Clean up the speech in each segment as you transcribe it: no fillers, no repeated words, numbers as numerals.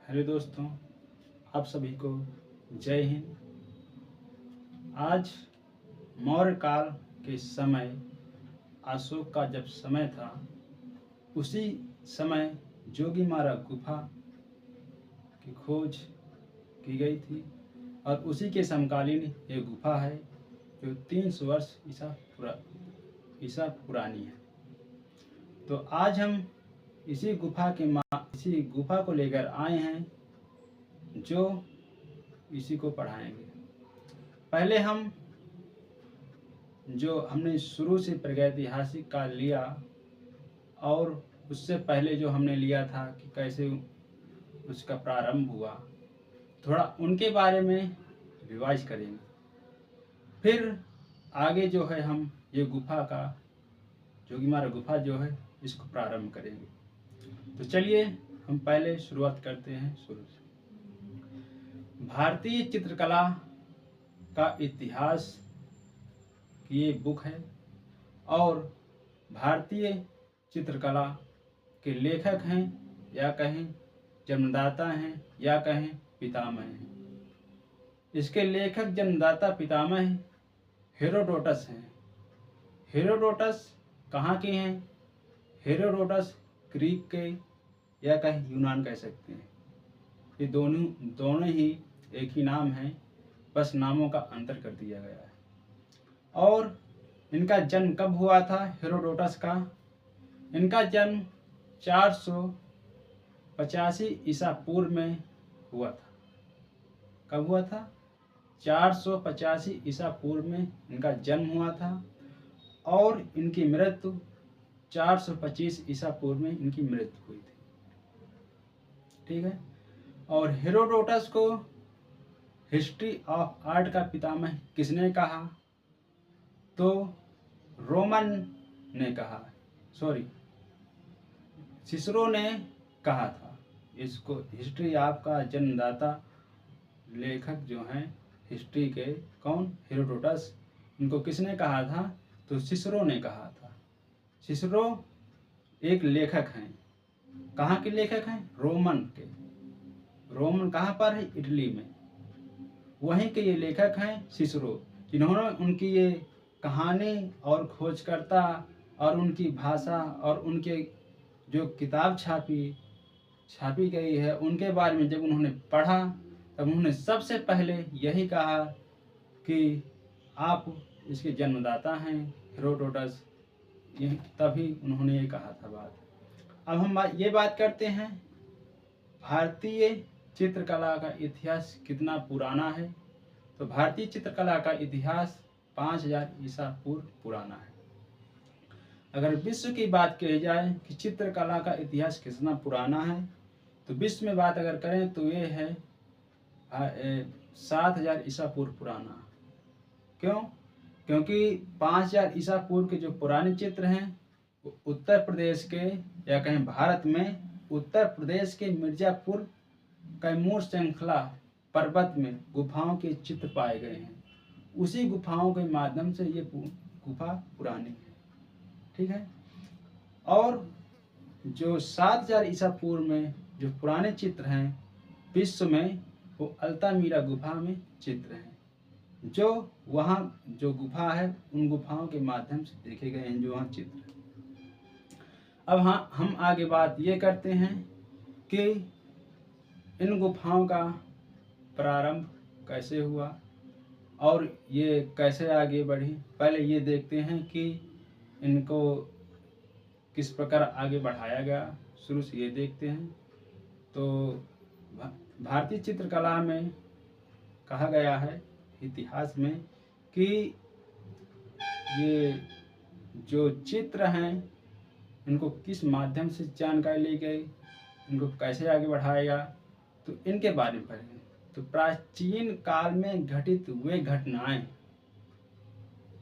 Hello दोस्तों, आप सभी को जय हिंद। आज मौर्य काल के समय अशोक का जब समय था, उसी समय जोगीमारा गुफा की खोज की गई थी और उसी के समकालीन ये गुफा है जो 300 वर्ष ईसा पुरानी है। तो आज हम इसी गुफा को लेकर आए हैं जो इसी को पढ़ाएंगे। पहले हम जो हमने शुरू से प्रागैतिहासिक काल लिया और उससे पहले जो हमने लिया था कि कैसे उसका प्रारंभ हुआ, थोड़ा उनके बारे में रिवाइज करेंगे। फिर आगे जो है हम ये गुफा का जोगीमारा गुफा जो है इसको प्रारंभ करेंगे। तो चलिए हम पहले शुरुआत करते हैं शुरू से। भारतीय चित्रकला का इतिहास की ये बुक है और भारतीय चित्रकला के लेखक हैं या कहें जन्मदाता हैं या कहें पितामह हैं। इसके लेखक जन्मदाता पितामह हेरोडोटस हैं। हेरोडोटस कहाँ के हैं? हेरोडोटस ग्रीक के या कहें यूनान कह सकते हैं। ये दोनों ही एक ही नाम है, बस नामों का अंतर कर दिया गया है। और इनका जन्म कब हुआ था? हेरोडोटस का इनका जन्म 485 ईसा पूर्व में हुआ था। कब हुआ था? 485 ईसा पूर्व में इनका जन्म हुआ था और इनकी मृत्यु 425 ईसा पूर्व में इनकी मृत्यु हुई थी। ठीक है। और हेरोडोटस को हिस्ट्री ऑफ आर्ट का पितामह किसने कहा? तो रोमन ने कहा, सिसरो ने कहा था। इसको हिस्ट्री ऑफ का जन्मदाता लेखक जो हैं हिस्ट्री के, कौन? हेरोडोटस। इनको किसने कहा था? तो सिसरो ने कहा था। सिसरो एक लेखक हैं। कहाँ के लेखक हैं? रोमन के। रोमन कहाँ पर है? इटली में। वहीं के ये लेखक हैं सिसरो, जिन्होंने उनकी ये कहानी और खोजकर्ता और उनकी भाषा और उनके जो किताब छापी गई है उनके बारे में जब उन्होंने पढ़ा तब उन्होंने सबसे पहले यही कहा कि आप इसके जन्मदाता हैं हेरोडोटस। तभी उन्होंने ये कहा था बात। अब हम ये बात करते हैं भारतीय चित्रकला का इतिहास कितना पुराना है। तो भारतीय चित्रकला का इतिहास 5000 ईसा पूर्व पुराना है। अगर विश्व की बात कही जाए कि चित्रकला का इतिहास कितना पुराना है, तो विश्व में बात अगर करें तो ये है 7000 ईसा पूर्व पुराना। क्यों? क्योंकि 5000 ईसा पूर्व के जो पुराने चित्र हैं वो उत्तर प्रदेश के या कहें भारत में उत्तर प्रदेश के मिर्जापुर कैमूर श्रृंखला पर्वत में गुफाओं के चित्र पाए गए हैं। उसी गुफाओं के माध्यम से ये गुफा पुरानी है। ठीक है। और जो 7000 ईसा पूर्व में जो पुराने चित्र हैं विश्व में, वो अल्तामीरा गुफा में चित्र हैं, जो वहाँ जो गुफा है उन गुफाओं के माध्यम से देखे गए हैं जो वहाँ चित्र। अब हाँ, हम आगे बात ये करते हैं कि इन गुफाओं का प्रारंभ कैसे हुआ और ये कैसे आगे बढ़ी। पहले ये देखते हैं कि इनको किस प्रकार आगे बढ़ाया गया, शुरू से ये देखते हैं। तो भारतीय चित्रकला में कहा गया है इतिहास में कि ये जो चित्र हैं इनको किस माध्यम से जानकारी ली गई, इनको कैसे आगे बढ़ाया गया, तो इनके बारे में पढ़ेंगे। तो प्राचीन काल में घटित हुए घटनाएं,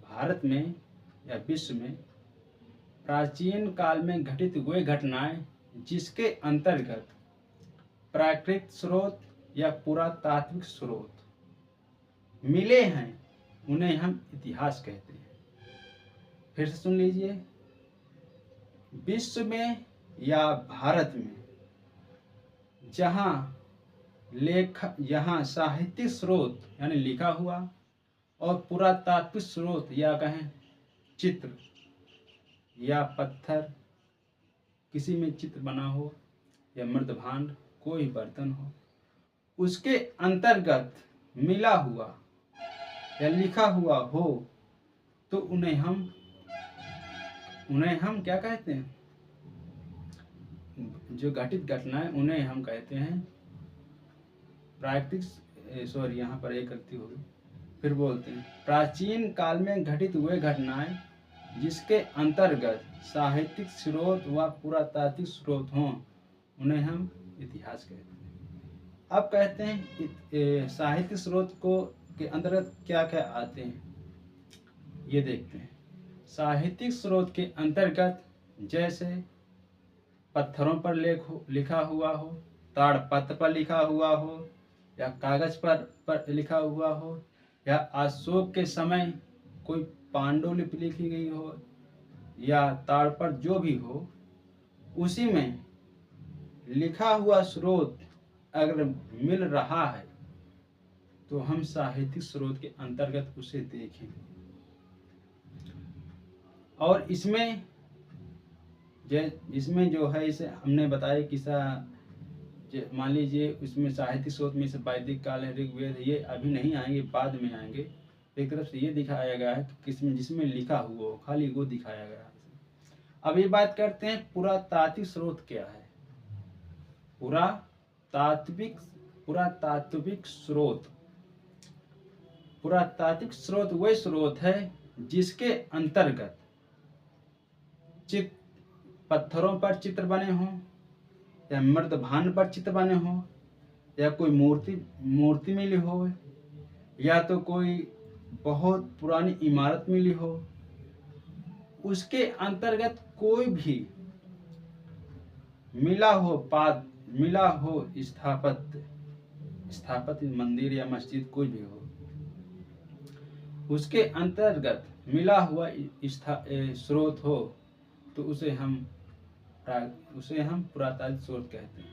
भारत में या विश्व में प्राचीन काल में घटित हुए घटनाएं जिसके अंतर्गत प्राकृतिक स्रोत या पुरातात्विक स्रोत मिले हैं उन्हें हम इतिहास कहते हैं। फिर से सुन लीजिए, विश्व में या भारत में जहाँ लेख यहाँ साहित्यिक स्रोत यानी लिखा हुआ और पुरातात्विक स्रोत या कहें चित्र या पत्थर, किसी में चित्र बना हो या मृदभांड, कोई बर्तन हो, उसके अंतर्गत मिला हुआ या लिखा हुआ हो तो उन्हें हम क्या कहते हैं? जो घटित घटनाएं उन्हें हम कहते हैं प्राकृतिक, सॉरी यहाँ पर एक गलती होगी, फिर बोलते हैं प्राचीन काल में घटित हुए घटनाएं जिसके अंतर्गत साहित्यिक स्रोत व पुरातात्विक स्रोत हों उन्हें हम इतिहास कहते हैं। अब कहते हैं साहित्यिक स्रोत को के अंतर्गत क्या क्या आते हैं, ये देखते हैं। साहित्यिक स्रोत के अंतर्गत जैसे पत्थरों पर लिखा हुआ हो, ताड़पत्र पर लिखा हुआ हो, या कागज पर लिखा हुआ हो, या अशोक के समय कोई पांडुलिपि लिखी गई हो, या ताड़ पर जो भी हो, उसी में लिखा हुआ स्रोत अगर मिल रहा है तो हम साहित्यिक स्रोत के अंतर्गत उसे देखें। और इसमें जो है, इसे हमने बताया कि मान लीजिए इसमें साहित्यिक स्रोत में से वैदिक काल है, ऋग्वेद, ये अभी नहीं आएंगे, बाद में आएंगे। एक तरफ से ये दिखाया गया है कि किसमें जिसमें लिखा हुआ हो, खाली वो दिखाया गया है। अब ये बात करते हैं पुरातात्विक स्रोत क्या है। पुरातात्विक स्रोत वह स्रोत है जिसके अंतर्गत पत्थरों पर चित्र बने हों, या मृदभांड पर चित्र बने हों, या कोई मूर्ति मिली हो, या तो कोई बहुत पुरानी इमारत मिली हो, उसके अंतर्गत कोई भी मिला हो स्थापत्य मंदिर या मस्जिद कोई भी हो, उसके अंतर्गत मिला हुआ स्रोत हो तो उसे हम पुरातात्विक स्रोत कहते हैं।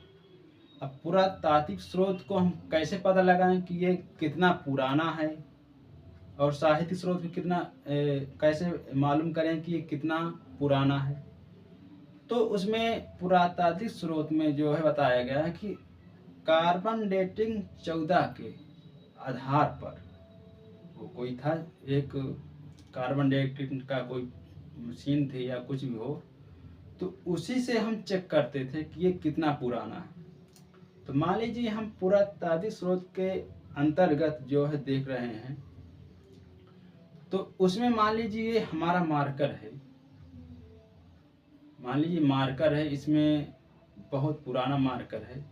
अब पुरातात्विक स्रोत को हम कैसे पता लगाएं कि ये कितना पुराना है, और साहित्यिक स्रोत भी कैसे मालूम करें कि ये कितना पुराना है? तो उसमें पुरातात्विक स्रोत में जो है बताया गया है कि कार्बन डेटिंग 14 के आधार पर, वो कोई था एक कार्बन डेटिंग का कोई मशीन थी या कुछ भी हो, तो उसी से हम चेक करते थे कि ये कितना पुराना है। तो मान लीजिए हम पुरातात्विक स्रोत के अंतर्गत जो है देख रहे हैं, तो उसमें मान लीजिए हमारा मार्कर है, इसमें बहुत पुराना मार्कर है।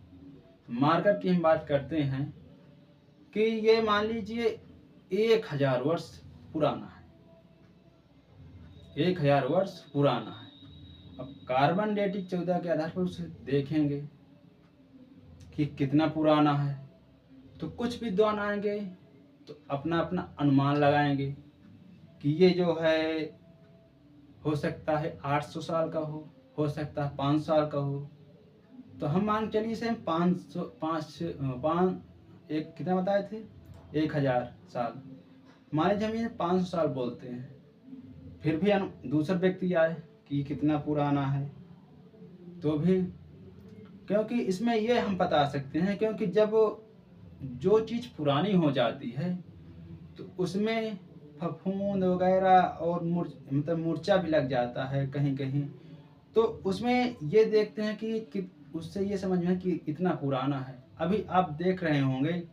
मार्कर की हम बात करते हैं कि ये मान लीजिए 1000 वर्ष पुराना है, 1000 वर्ष पुराना है। अब कार्बन डेटिंग 14 के आधार पर उसे देखेंगे कि कितना पुराना है, तो कुछ विद्वान आएंगे तो अपना अपना अनुमान लगाएंगे कि ये जो है हो सकता है 800 साल का हो सकता है 500 साल का हो। तो हम मान चलिए इसे 500 कितना बताए थे, 1000 साल, मान लीजिए हम ये 500 साल बोलते हैं। फिर भी दूसरा व्यक्ति आए कि कितना पुराना है, तो भी, क्योंकि इसमें ये हम बता सकते हैं, क्योंकि जब जो चीज़ पुरानी हो जाती है तो उसमें फफूंद वगैरह और मतलब मूर्छा भी लग जाता है कहीं कहीं। तो उसमें ये देखते हैं कि उससे ये समझ में कि इतना पुराना है। अभी आप देख रहे होंगे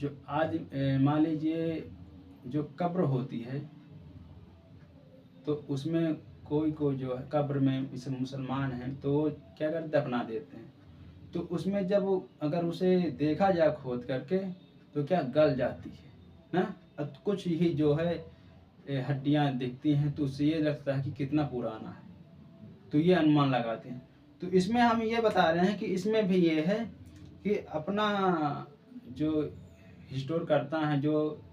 जो आज मान लीजिए जो कब्र होती है, तो उसमें कोई जो है कब्र में, इसे मुसलमान हैं तो वो क्या करते, दफना देते हैं। तो उसमें जब अगर उसे देखा जाए खोद करके तो क्या गल जाती है ना, कुछ ही जो है हड्डियां दिखती हैं, तो उससे ये लगता है कि कितना पुराना है, तो ये अनुमान लगाते हैं। तो इसमें हम ये बता रहे हैं कि इसमें भी ये है कि अपना जो हिस्टोर करता है, जो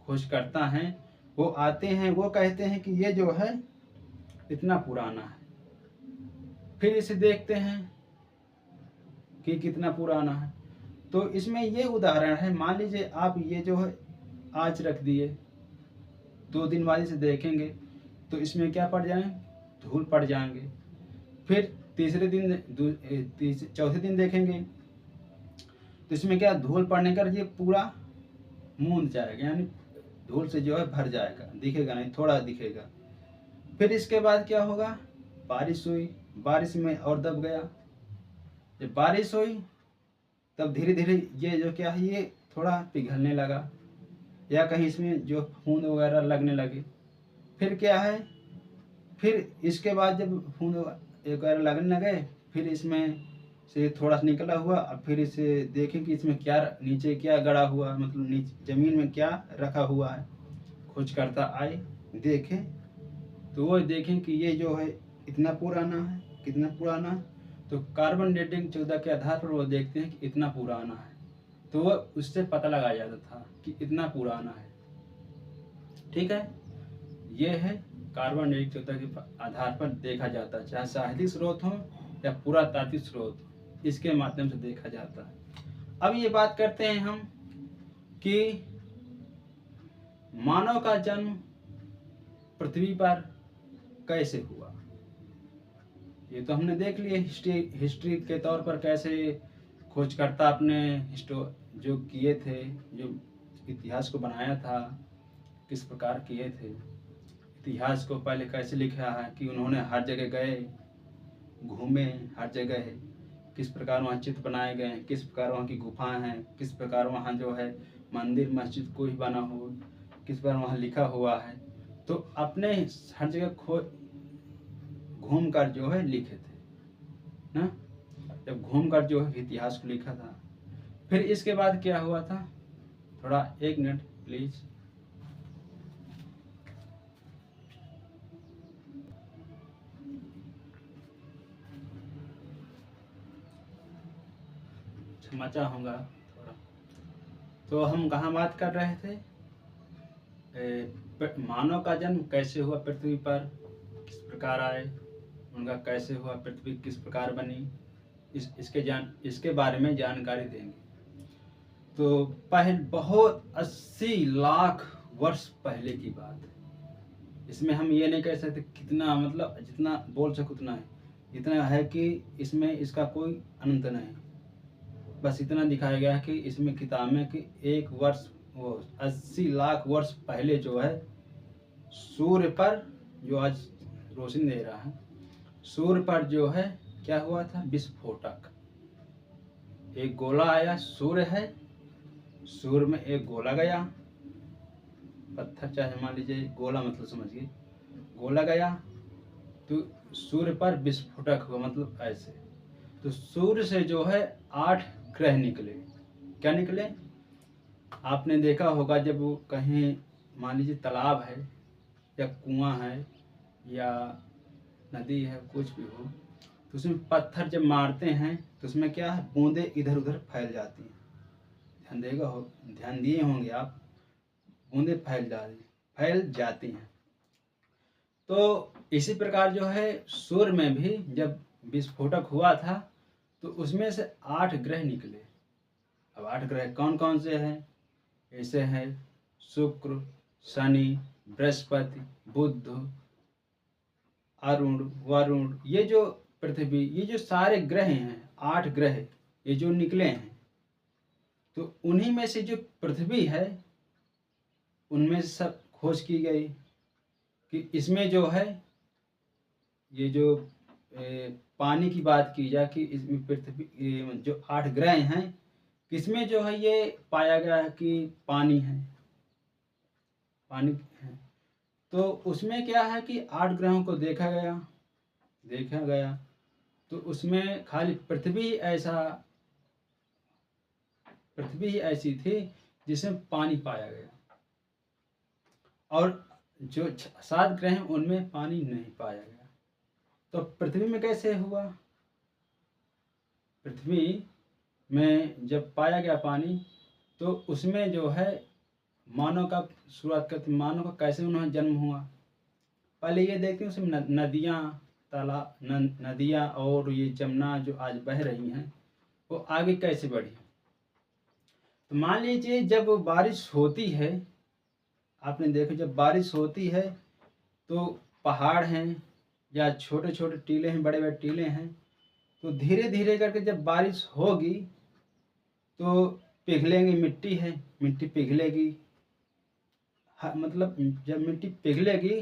खोज करता है, वो आते हैं, वो कहते हैं कि ये जो है इतना पुराना है। फिर इसे देखते हैं कि कितना पुराना है। तो इसमें ये उदाहरण है, मान लीजिए आप ये जो है आज रख दिए, 2 दिन बाद इसे देखेंगे तो इसमें क्या पड़ जाए, धूल पड़ जाएंगे। फिर तीसरे दिन चौथे दिन देखेंगे तो इसमें क्या धूल पड़ने का ये पूरा मूंद जाएगा, यानी धूल से जो है भर जाएगा, दिखेगा नहीं, थोड़ा दिखेगा। फिर इसके बाद क्या होगा, बारिश हुई, बारिश में और दब गया। जब बारिश हुई तब धीरे धीरे ये जो क्या है ये थोड़ा पिघलने लगा, या कहीं इसमें जो फूंद वगैरह लगने लगे। फिर क्या है, फिर इसके बाद जब फूंद वगैरह लगने लगे, फिर इसमें से थोड़ा सा निकला हुआ। अब फिर इसे देखें कि इसमें क्या नीचे क्या गड़ा हुआ, मतलब नीचे ज़मीन में क्या रखा हुआ है। खोजकर्ता आए, देखें तो वो देखें कि ये जो है इतना पुराना है, कितना पुराना है। तो कार्बन डेटिंग 14 के आधार पर वो देखते हैं कि इतना पुराना है, तो वो उससे पता लगाया जाता था कि इतना पुराना है। ठीक है, ये है कार्बन डेटिंग 14 के आधार पर देखा जाता है, चाहे साहित्यिक स्रोत हो या पुरातात्विक स्रोत, इसके माध्यम से देखा जाता है। अब ये बात करते हैं हम कि मानव का जन्म पृथ्वी पर कैसे हुआ। ये तो हमने देख लिया हिस्ट्री के तौर पर, कैसे खोजकर्ता अपने जो किए थे, जो इतिहास को बनाया था, किस प्रकार किए थे। इतिहास को पहले कैसे लिखा है कि उन्होंने हर जगह गए, घूमे, हर जगह किस प्रकार वहाँ चित्र बनाए गए, किस प्रकार वहाँ की गुफाएं हैं, किस प्रकार वहाँ जो है मंदिर मस्जिद कोई बना हो, किस प्रकार वहाँ लिखा हुआ है। तो अपने हर जगह घूम कर जो है लिखे थे ना, जब घूम कर जो है इतिहास को लिखा था। फिर इसके बाद क्या हुआ था, थोड़ा 1 मिनट प्लीज। क्षमा चाहूँगा थोड़ा। तो हम कहाँ बात कर रहे थे, मानव का जन्म कैसे हुआ पृथ्वी पर, किस प्रकार आए, उनका कैसे हुआ, पृथ्वी किस प्रकार बनी, इसके बारे में जानकारी देंगे। तो पहले बहुत 80 लाख वर्ष पहले की बात है। इसमें हम ये नहीं कह सकते कितना, मतलब जितना बोल सको उतना है, इतना है कि इसमें इसका कोई अंत नहीं। बस इतना दिखाया गया है कि इसमें किताब में कि 80 लाख वर्ष पहले जो है सूर्य पर, जो आज रोशनी दे रहा है, सूर्य पर जो है क्या हुआ था, विस्फोटक। एक गोला आया, सूर्य है, सूर्य में एक गोला गया, पत्थर चाहे मान लीजिए, गोला मतलब समझिए, गोला गया तो सूर्य पर विस्फोटक हुआ, मतलब ऐसे। तो सूर्य से जो है 8 ग्रह निकले। क्या निकले, आपने देखा होगा जब वो कहीं मान लीजिए तालाब है या कुआं है या नदी है, कुछ भी हो, तो उसमें पत्थर जब मारते हैं तो उसमें क्या है, बूंदें इधर उधर फैल जाती हैं। ध्यान दिए होंगे आप, बूंदें फैल जाती हैं। तो इसी प्रकार जो है सूर्य में भी जब विस्फोटक हुआ था तो उसमें से 8 ग्रह निकले। अब 8 ग्रह कौन कौन से हैं, ऐसे हैं शुक्र, शनि, बृहस्पति, बुध, अरुण, वरुण, ये जो पृथ्वी, ये जो सारे ग्रह हैं, 8 ग्रह ये जो निकले हैं, तो उन्हीं में से जो पृथ्वी है उनमें से सब खोज की गई कि इसमें जो है, ये जो पानी की बात की जाए कि इसमें पृथ्वी जो 8 ग्रह हैं, किसमें जो है ये पाया गया है कि पानी है, पानी है। तो उसमें क्या है कि 8 ग्रहों को देखा गया तो उसमें खाली पृथ्वी ही ऐसी थी जिसमें पानी पाया गया, और जो 7 ग्रह हैं उनमें पानी नहीं पाया गया। तो पृथ्वी में कैसे हुआ, पृथ्वी में जब पाया गया पानी तो उसमें जो है मानव का शुरुआत करते, मानव का कैसे उन्हें जन्म हुआ। पहले ये देखते हैं उसमें नदियाँ और ये जमुना जो आज बह रही हैं वो आगे कैसे बढ़ी। तो मान लीजिए जब बारिश होती है, आपने देखो जब बारिश होती है तो पहाड़ हैं या छोटे छोटे टीले हैं, बड़े बड़े टीले हैं, तो धीरे धीरे करके जब बारिश होगी तो पिघलेंगी, मिट्टी है, मिट्टी पिघलेगी। मतलब जब मिट्टी पिघलेगी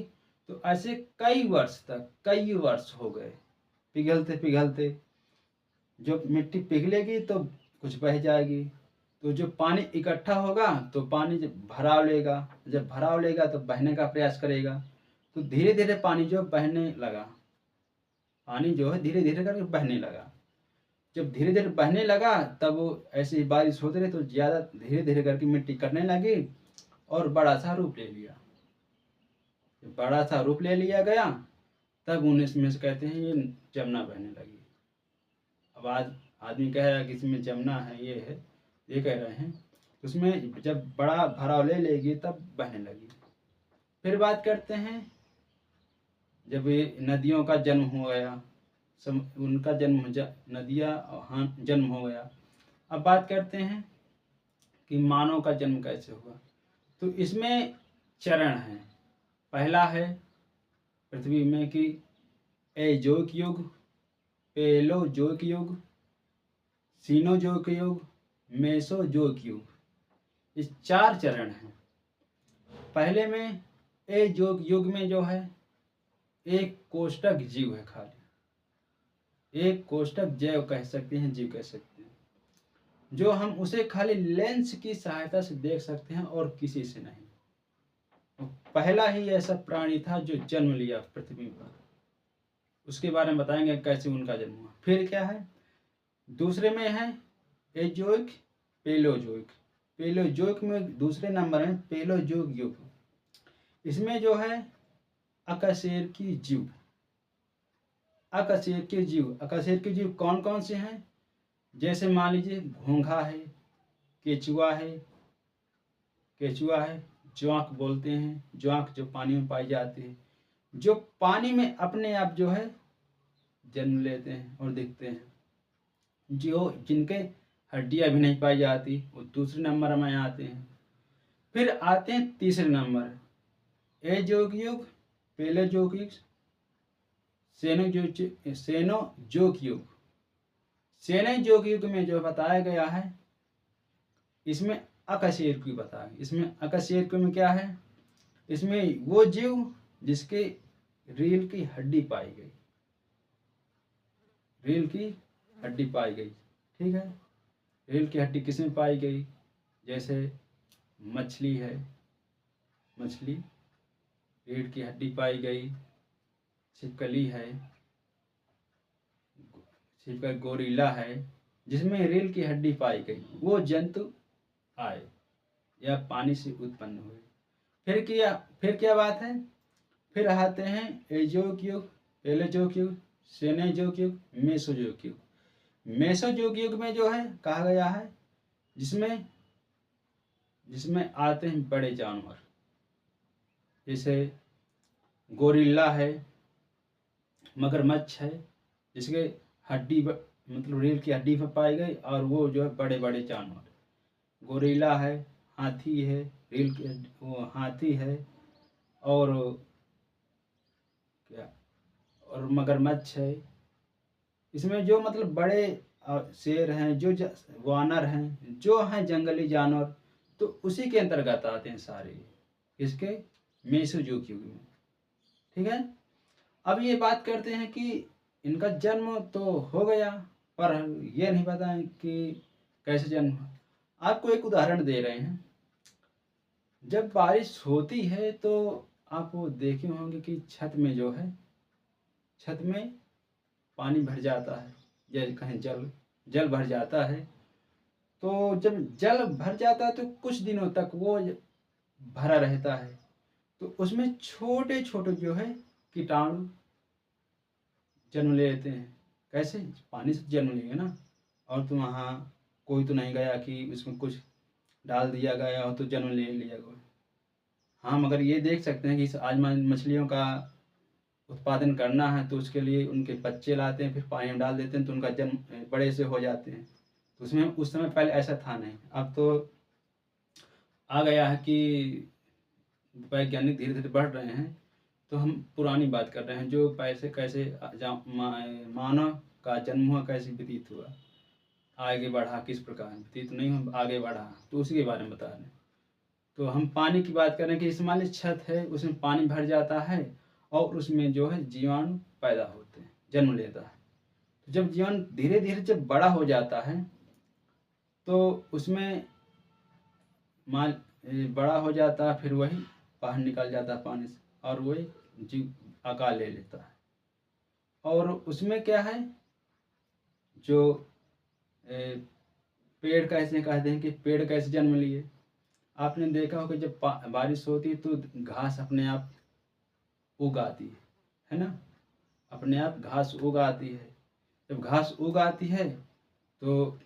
तो ऐसे कई वर्ष तक, कई वर्ष हो गए पिघलते पिघलते। जब मिट्टी पिघलेगी तो कुछ बह जाएगी, तो जो पानी इकट्ठा होगा तो पानी जब भराव लेगा, जब भराव लेगा तो बहने का प्रयास करेगा, तो धीरे धीरे पानी जो बहने लगा, पानी जो है धीरे धीरे करके बहने लगा। जब धीरे धीरे बहने लगा तब वो ऐसे ही बारिश होते रहे तो ज़्यादा धीरे धीरे करके मिट्टी कटने लगी और बड़ा सा रूप ले लिया। जब बड़ा सा रूप ले लिया गया तब उन्हें इसमें से कहते हैं ये जमुना बहने लगी। अब आज आदमी कह रहा है कि इसमें जमुना है, ये है, ये कह रहे हैं, उसमें जब बड़ा भराव ले लेगी तब बहने लगी। फिर बात करते हैं जब ये नदियों का जन्म हो गया, उनका जन्म नदियाँ हाँ जन्म हो गया। अब बात करते हैं कि मानव का जन्म कैसे हुआ। तो इसमें चरण हैं। पहला है पृथ्वी में कि एजोइक युग, पेलोजोइक युग, सीनोजोइक युग, मेसोजोइक युग। इस 4 चरण हैं। पहले में एजोइक युग में जो है एक कोष्ठक जीव है, खाली एक कोष्ठक जैव कह सकते हैं, जीव कह सकते हैं, जो हम उसे खाली लेंस की सहायता से देख सकते हैं और किसी से नहीं। तो पहला ही ऐसा प्राणी था जो जन्म लिया पृथ्वी पर। उसके बारे में बताएंगे कैसे उनका जन्म हुआ। फिर क्या है, दूसरे में है एजोइक, पेलोजोइक। पेलोजोइक में दूसरे नंबर में पेलोजोइक युग। इसमें जो है अकशेरुकी जीव, अकशेरुकी जीव, अकशेरुकी जीव कौन कौन से हैं, जैसे मान लीजिए घोंघा है, केचुआ है, केचुआ है, ज्वाक बोलते हैं, ज्वाक जो पानी में पाई जाती है, जो पानी में अपने आप जो है जन्म लेते हैं और दिखते हैं, जो जिनके हड्डियां भी नहीं पाई जाती वो दूसरे नंबर में आते हैं। फिर आते हैं तीसरे नंबर एजोइक युग, पेलेजोइक युग, सेनोजोइक युग। सेनोजोइक युग में जो बताया गया है इसमें अकशेरुकी बताया। इसमें अकशेरुकी में क्या है, इसमें वो जीव जिसके रीढ़ की हड्डी पाई गई, रीढ़ की हड्डी पाई गई, ठीक है। रीढ़ की हड्डी किसमें पाई गई, जैसे मछली है, मछली रीढ़ की हड्डी पाई गई, छिपकली है, छिपकली, गोरिल्ला है, जिसमें रीढ़ की हड्डी पाई गई, वो जंतु आए या पानी से उत्पन्न हुए। फिर क्या बात है, फिर आते हैं एजोइक युग, पेलेजोइक युग, सेनोजोइक युग, मेसोजोइक युग। मेसोजोइक युग में जो है कहा गया है जिसमें आते हैं बड़े जानवर, जैसे गोरिल्ला है, मगरमच्छ है, जिसके हड्डी मतलब रीढ़ की हड्डी पर पाई गई, और वो जो है बड़े बड़े जानवर, गोरिल्ला है, हाथी है, रीढ़ की वो हाथी है, और क्या, और मगरमच्छ है। इसमें जो मतलब बड़े शेर हैं, जो वानर हैं, जो हैं जंगली जानवर, तो उसी के अंतर्गत आते हैं सारे, इसके मेसोजोइक युग में, ठीक है। अब ये बात करते हैं कि इनका जन्म तो हो गया, पर ये नहीं पता है कि कैसे जन्म हुआ। आपको एक उदाहरण दे रहे हैं। जब बारिश होती है तो आप वो देखे होंगे कि छत में जो है, छत में पानी भर जाता है या कहीं जल भर जाता है। तो जब जल भर जाता है तो कुछ दिनों तक वो भरा रहता है, तो उसमें छोटे छोटे जो है कीटाणु जन्म लेते हैं। कैसे, पानी से जन्म लेंगे ना, और तो वहाँ कोई तो नहीं गया कि उसमें कुछ डाल दिया गया हो तो जन्म ले लिया गया। हाँ, मगर ये देख सकते हैं कि आज मछलियों का उत्पादन करना है तो उसके लिए उनके बच्चे लाते हैं, फिर पानी में डाल देते हैं तो उनका जन्म बड़े से हो जाते हैं। तो उसमें उस समय पहले ऐसा था नहीं। अब तो आ गया है कि वैज्ञानिक धीरे धीरे बढ़ रहे हैं, तो हम पुरानी बात कर रहे हैं जो पैसे कैसे मानव का जन्म हुआ, कैसे व्यतीत हुआ, आगे बढ़ा, किस प्रकार व्यतीत नहीं हुआ, आगे बढ़ा, तो उसी के बारे में बता रहे हैं। तो हम पानी की बात करें कि इस मान लीजिए छत है, उसमें पानी भर जाता है और उसमें जो है जीवाणु पैदा होते हैं, जन्म लेता है। तो जब जीवाणु धीरे धीरे जब बड़ा हो जाता है तो उसमें मान बड़ा हो जाता है, फिर वही बाहर निकल जाता है पानी से और वही जीव आकार ले लेता है। और उसमें क्या है, जो पेड़ कैसे कहते हैं कि पेड़ कैसे जन्म लिए। आपने देखा होगा जब बारिश होती है तो घास अपने आप उग आती है ना, अपने आप घास उग आती है। जब घास उग आती है तो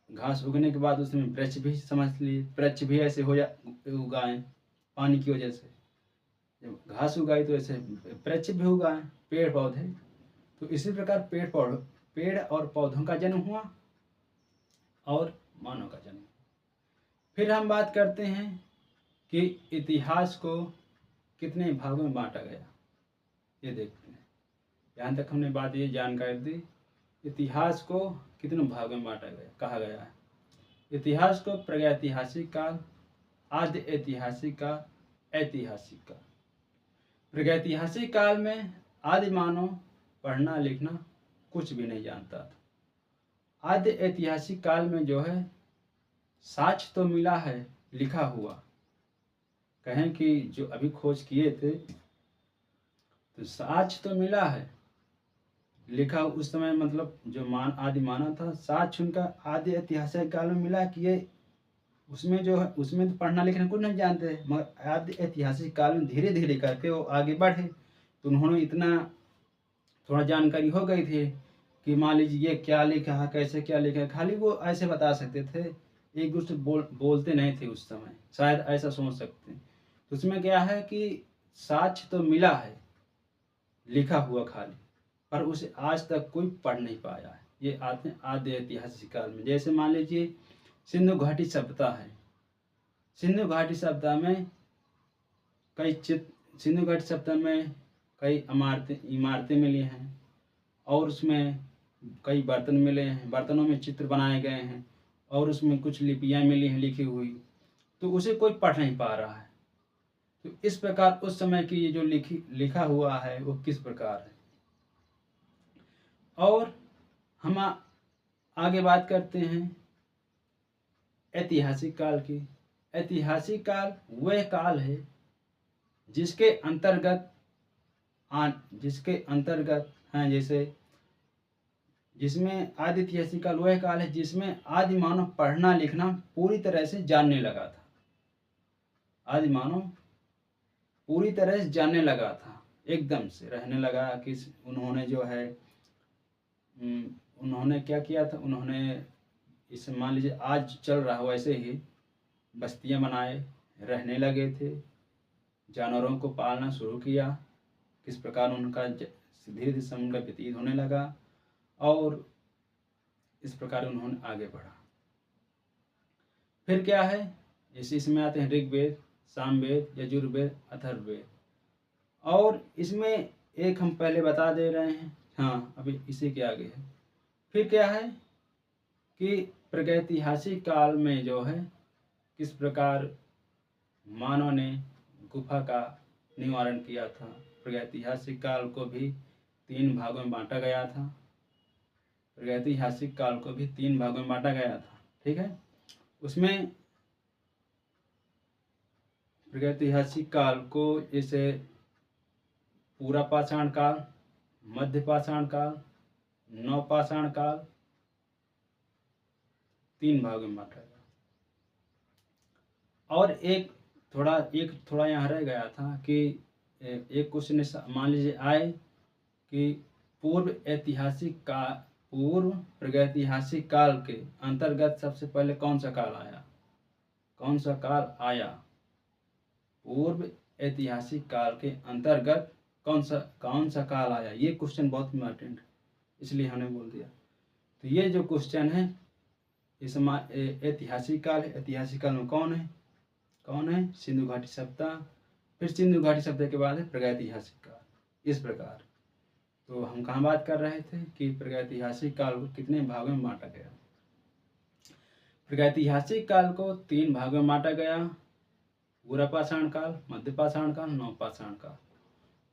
घास उगने के बाद उसमें वृक्ष भी समझ लिए, वृक्ष भी ऐसे हो जा उगाए पानी की वजह से। जब घास उगाई तो ऐसे वृक्ष भी उगाए, पेड़ पौधे। तो इसी प्रकार पेड़ और पौधों का जन्म हुआ और मानव का जन्म। फिर हम बात करते हैं कि इतिहास को कितने भागों में बांटा गया, ये देखते हैं। यहाँ तक हमने बात ये जानकारी दी, इतिहास को कितने भागों में बांटा गया, कहा गया है। इतिहास को प्रागैतिहासिक काल, आद्य ऐतिहासिक काल, ऐतिहासिक काल। प्रागैतिहासिक काल में आदि मानव पढ़ना लिखना कुछ भी नहीं जानता था। आद्य ऐतिहासिक काल में जो है साक्ष्य तो मिला है लिखा हुआ, कहें कि जो अभी खोज किए थे तो साक्ष्य तो मिला है लिखा उस समय, मतलब जो आदि मानव था, साक्ष्य उनका आदि ऐतिहासिक काल में मिला कि ये उसमें जो है उसमें तो पढ़ना लिखना कुछ नहीं जानते थे, मगर आदि ऐतिहासिक काल में धीरे धीरे करके वो आगे बढ़े तो उन्होंने इतना थोड़ा जानकारी हो गई थी कि मान लीजिए ये क्या लिखा है, कैसे क्या लिखा है, खाली वो ऐसे बता सकते थे, एक दूसरे बोलते नहीं थे उस समय, शायद ऐसा सोच सकते हैं। तो उसमें क्या है कि साक्ष्य तो मिला है लिखा हुआ खाली, पर उसे आज तक कोई पढ़ नहीं पाया है। ये आते हैं आद्य ऐतिहासिक काल में। जैसे मान लीजिए सिंधु घाटी सभ्यता है, सिंधु घाटी सभ्यता में सिंधु घाटी सभ्यता में कई इमारतें मिली हैं और उसमें कई बर्तन मिले हैं, बर्तनों में चित्र बनाए गए हैं और उसमें कुछ लिपियां मिली हैं लिखी हुई, तो उसे कोई पढ़ नहीं पा रहा है। तो इस प्रकार उस समय की ये जो लिखा हुआ है वो किस प्रकार है। और हम आगे बात करते हैं ऐतिहासिक काल की। ऐतिहासिक काल वह काल है जिसके अंतर्गत हैं, जैसे जिसमें आदि ऐतिहासिक काल वह काल है जिसमें आदि मानव पढ़ना लिखना पूरी तरह से जानने लगा था। आदि मानव पूरी तरह से जानने लगा था, एकदम से रहने लगा कि उन्होंने जो है उन्होंने क्या किया था, उन्होंने इस मान लीजिए आज चल रहा वैसे ही बस्तियां बनाए, रहने लगे थे, जानवरों को पालना शुरू किया, किस प्रकार उनका धीरे धीरे समय उनका व्यतीत होने लगा और इस प्रकार उन्होंने आगे बढ़ा। फिर क्या है, जैसे इसमें आते हैं ऋग्वेद, सामवेद, यजुर्वेद, अथर्ववेद। और इसमें एक हम पहले बता दे रहे हैं, हाँ अभी इसी के आगे है। फिर क्या है कि प्रागैतिहासिक काल में जो है किस प्रकार मानव ने गुफा का निवारण किया था। प्रागैतिहासिक काल को भी 3 भागों में बांटा गया था, प्रागैतिहासिक काल को भी 3 भागों में बांटा गया था, ठीक है। उसमें प्रागैतिहासिक काल को जैसे पूरा पाषाण काल, मध्य पाषाण काल, नवपाषाण काल, 3 भागों में बांटा गया। और एक थोड़ा यहाँ रह गया था कि एक क्वेश्चन मान लीजिए आए कि पूर्व प्रागैतिहासिक काल के अंतर्गत सबसे पहले कौन सा काल आया, पूर्व ऐतिहासिक काल के अंतर्गत कौन सा काल आया। ये क्वेश्चन बहुत इम्पोर्टेंट है, इसलिए हमने बोल दिया। तो ये जो क्वेश्चन है इस ऐतिहासिक काल है, ऐतिहासिक काल में कौन है, कौन है? सिंधु घाटी सभ्यता। फिर सिंधु घाटी सभ्यता के बाद है प्रागैतिहासिक काल। इस प्रकार तो हम कहाँ बात कर रहे थे कि प्रागैतिहासिक काल को कितने भागों में बांटा गया। प्रागैतिहासिक काल को 3 भागों में बांटा गया, पूरा पाषाण काल, मध्य पाषाण काल, नव पाषाण काल।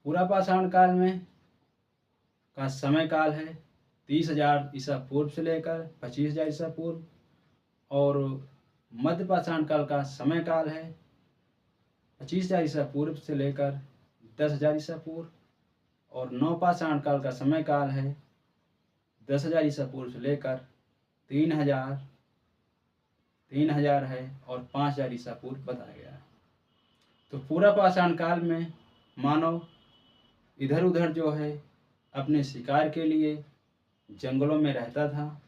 पूरा पाषाण काल में का समय काल है 30,000 ईसा पूर्व से लेकर 25,000 ईसा पूर्व, और मध्य पाषाण काल का समय काल है 25,000 ईसा पूर्व से लेकर 10,000 ईसा पूर्व, और नव पाषाण काल का समय काल है 10,000 ईसा पूर्व से लेकर 3,000 है, और 5,000 ईसा पूर्व बताया गया है। तो पूरा पाषाण काल में मानव इधर उधर जो है अपने शिकार के लिए जंगलों में रहता था।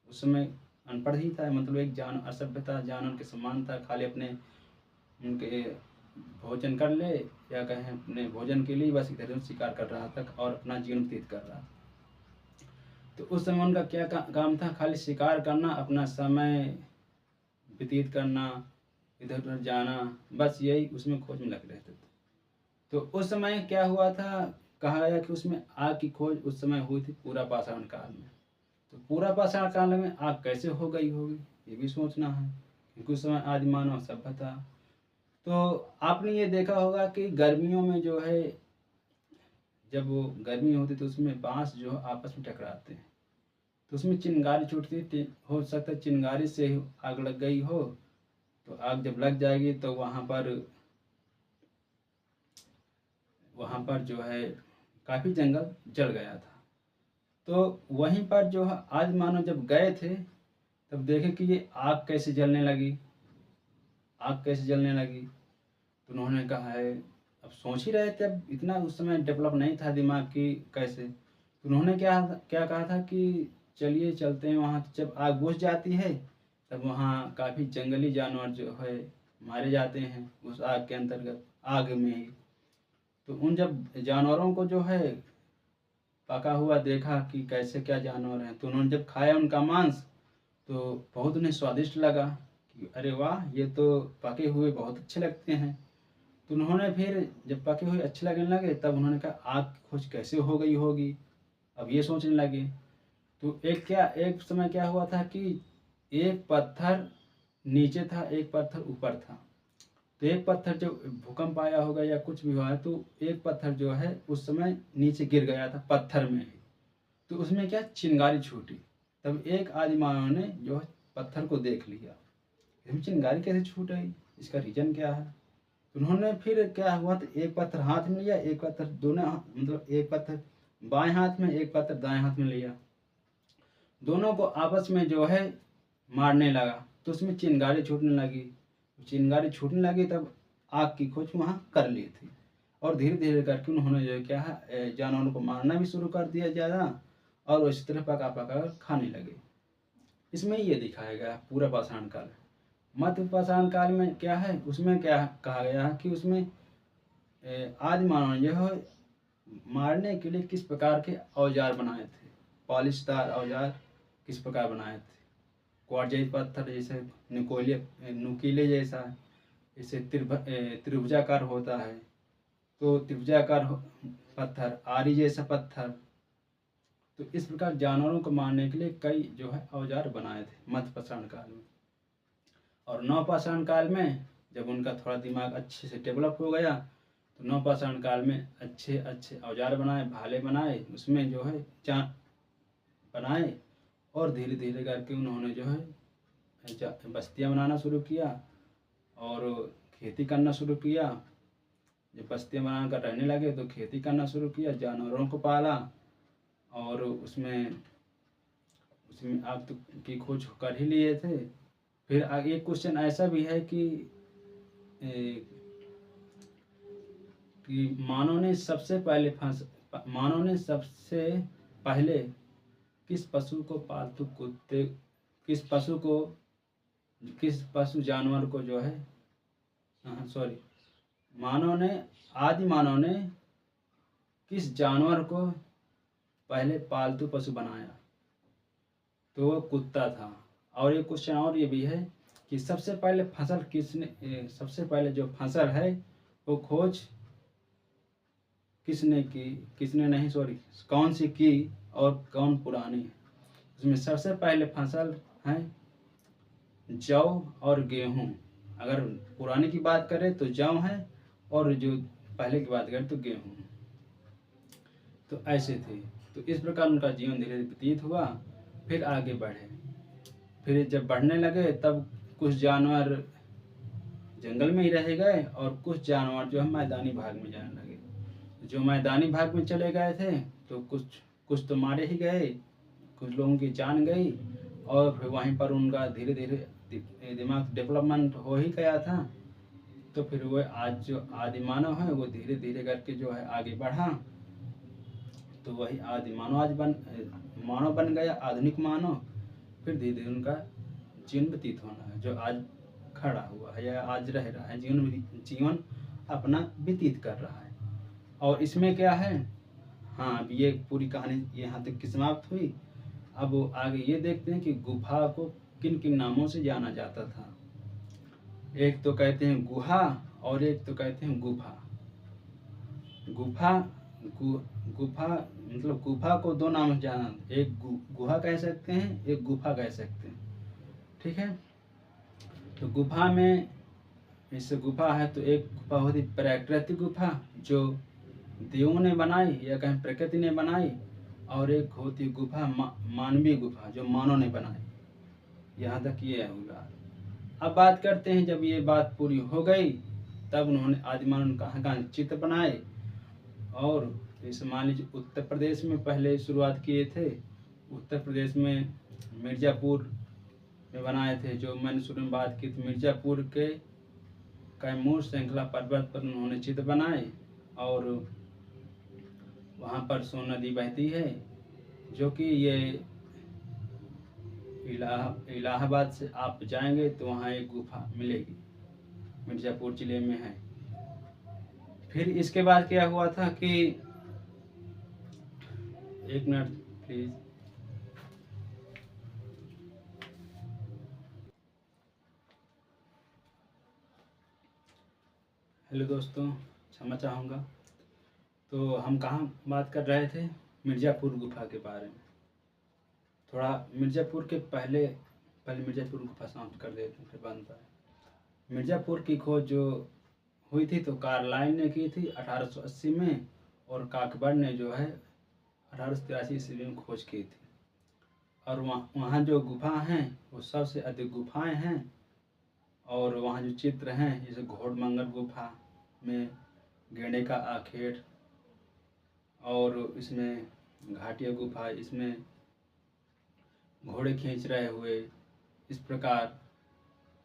उस समय अनपढ़ ही था, मतलब एक असभ्यता, जानवर के समान था। खाली अपने उनके भोजन कर ले या कहें अपने भोजन के लिए बस इधर उधर शिकार कर रहा था और अपना जीवन व्यतीत कर रहा था। तो उस समय उनका क्या काम था? खाली शिकार करना, अपना समय व्यतीत करना, इधर उधर जाना, बस यही उसमें खोज में लगे रहते थे। तो उस समय क्या हुआ था? कहा गया कि उसमें आग की खोज उस समय हुई थी पूरा पाषाण काल में। तो पूरा पाषाण काल में आग कैसे हो गई होगी ये भी सोचना है, क्योंकि उस समय आदि मानव सभ्य था। तो आपने ये देखा होगा कि गर्मियों में जो है, जब वो गर्मी होती तो उसमें बांस जो आपस में टकराते हैं तो उसमें चिंगारी छूटती। हो सकता है चिंगारी से आग लग गई हो, तो आग जब लग जाएगी तो वहाँ पर जो है काफ़ी जंगल जल गया था। तो वहीं पर जो है आदि मानव जब गए थे तब देखे कि ये आग कैसे जलने लगी। तो उन्होंने कहा है, अब सोच ही रहे थे, अब इतना उस समय डेवलप नहीं था दिमाग की कैसे। तो उन्होंने क्या कहा था कि चलिए चलते हैं वहाँ। जब आग बुझ जाती है तब वहाँ काफ़ी जंगली जानवर जो है मारे जाते हैं उस आग के अंतर्गत, आग में ही। तो उन जब जानवरों को जो है पका हुआ देखा कि कैसे क्या जानवर हैं, तो उन्होंने जब खाया उनका मांस तो बहुत उन्हें स्वादिष्ट लगा कि अरे वाह, ये तो पके हुए बहुत अच्छे लगते हैं। तो उन्होंने फिर जब पके हुए अच्छे लगने लगे तब उन्होंने कहा आग की खोज कैसे हो गई होगी, अब ये सोचने लगे। तो एक समय क्या हुआ था कि एक पत्थर नीचे था, एक पत्थर ऊपर था। तो एक पत्थर जब भूकंप आया होगा या कुछ भी हुआ है तो एक पत्थर जो है उस समय नीचे गिर गया था पत्थर में ही। तो उसमें क्या चिंगारी छूटी। तब एक आदि मानव ने जो है पत्थर को देख लिया, इसमें चिंगारी कैसे छूट गई, इसका रीजन क्या है। तो उन्होंने फिर क्या हुआ, तो एक पत्थर हाथ में लिया, एक पत्थर मतलब एक पत्थर बाएं हाथ में, एक पत्थर दाएं हाथ में लिया, दोनों को आपस में जो है मारने लगा। तो उसमें चिंगारी छूटने लगी तब आग की खोज वहाँ कर ली थी। और धीरे धीरे करके उन्होंने जो है क्या है जानवरों को मारना भी शुरू कर दिया ज़्यादा, और इसी तरह पका पका कर खाने लगे। इसमें ये दिखाया गया पूरा पाषाण काल। मध्य पाषाण काल में क्या है, उसमें क्या कहा गया है कि उसमें आदि मानव ने जो है मारने के लिए किस प्रकार के औजार बनाए थे, पॉलिशदार औजार किस प्रकार बनाए थे। क्वार्ट्ज पत्थर जैसे नुकीले जैसा, जैसे त्रिभुजाकार होता है, तो त्रिभुजाकार पत्थर, आरी जैसा पत्थर। तो इस प्रकार जानवरों को मारने के लिए कई जो है औजार बनाए थे मध्य पाषाण काल में। और नव पाषाण काल में जब उनका थोड़ा दिमाग अच्छे से डेवलप हो गया तो नव पाषाण काल में अच्छे अच्छे औजार बनाए, भाले बनाए, उसमें जो है चाँद बनाए, और धीरे धीरे करके उन्होंने जो है बस्तियाँ बनाना शुरू किया और खेती करना शुरू किया। जब बस्तियाँ बनाकर रहने लगे तो खेती करना शुरू किया, जानवरों को पाला, और उसमें आग की खोज कर ही लिए थे। फिर एक क्वेश्चन ऐसा भी है कि मानव ने सबसे पहले किस पशु जानवर को जो है आदि मानव ने किस जानवर को पहले पालतू पशु बनाया, तो वो कुत्ता था। और एक क्वेश्चन और ये भी है कि सबसे पहले फसल सबसे पहले जो फसल है वो खोज किसने की, किसने नहीं सॉरी कौन सी की और कौन पुरानी है। उसमें सबसे पहले फसल है जौ और गेहूँ। अगर पुरानी की बात करें तो जौ है, और जो पहले की बात करें तो गेहूँ। तो ऐसे थे। तो इस प्रकार उनका जीवन धीरे धीरे व्यतीत हुआ। फिर आगे बढ़े। फिर जब बढ़ने लगे तब कुछ जानवर जंगल में ही रह गए और कुछ जानवर जो है मैदानी भाग में जाने लगे। जो मैदानी भाग में चले गए थे तो कुछ तो मारे ही गए, कुछ लोगों की जान गई, और फिर वहीं पर उनका धीरे धीरे दिमाग डेवलपमेंट हो ही गया था। तो फिर वो आज जो आदि मानव है वो धीरे धीरे करके जो है आगे बढ़ा। तो वही आदि मानव आज मानव बन गया, आधुनिक मानव। फिर धीरे धीरे उनका जीवन व्यतीत होना है, जो आज खड़ा हुआ है या आज रह रहा है, जीवन अपना व्यतीत कर रहा है। और इसमें क्या है, हाँ अब ये पूरी कहानी यहाँ तक की समाप्त हुई। अब आगे ये देखते हैं कि गुफा को किन किन नामों से जाना जाता था। एक तो कहते हैं गुहा और एक तो कहते हैं गुफा। गुफा मतलब गुफा को दो नाम से जाना, एक गुहा कह सकते हैं, एक गुफा कह सकते हैं। ठीक है। तो गुफा में जैसे गुफा है तो एक गुफा होती प्राकृतिक गुफा जो देवों ने बनाई या कहीं प्रकृति ने बनाई, और एक होती गुफा मानवीय गुफा जो मानव ने बनाई। यहाँ तक ये है हुआ। अब बात करते हैं, जब ये बात पूरी हो गई तब उन्होंने आदिमानव कहाँ कहाँ चित्र बनाए। और जैसे मान लीजिए उत्तर प्रदेश में पहले शुरुआत किए थे। उत्तर प्रदेश में मिर्ज़ापुर में बनाए थे। जो मैंने शुरू में बात की थी, मिर्ज़ापुर के कैमूर श्रृंखला पर्वत पर उन्होंने चित्र बनाए, और वहाँ पर सोन नदी बहती है, जो कि ये इलाहाबाद से आप जाएंगे तो वहाँ एक गुफा मिलेगी, मिर्ज़ापुर जिले में है। फिर इसके बाद क्या हुआ था कि, एक मिनट प्लीज, हेलो दोस्तों, क्षमा चाहूँगा। तो हम कहाँ बात कर रहे थे, मिर्ज़ापुर गुफा के बारे में। थोड़ा मिर्ज़ापुर के पहले मिर्ज़ापुर गुफा समाप्त कर देते हैं, फिर बनता है। मिर्ज़ापुर की खोज जो हुई थी तो कार्लाइन ने की थी 1880 में, और काकबर ने जो है 1883 ईस्वी में खोज की थी। और वहाँ जो गुफा हैं वो सबसे अधिक गुफाएं हैं। और वहाँ जो चित्र हैं, जैसे घोड़मंगल गुफा में गेंडे का आखेट, और इसमें घाटिया गुफा, इसमें घोड़े खींच रहे हुए, इस प्रकार।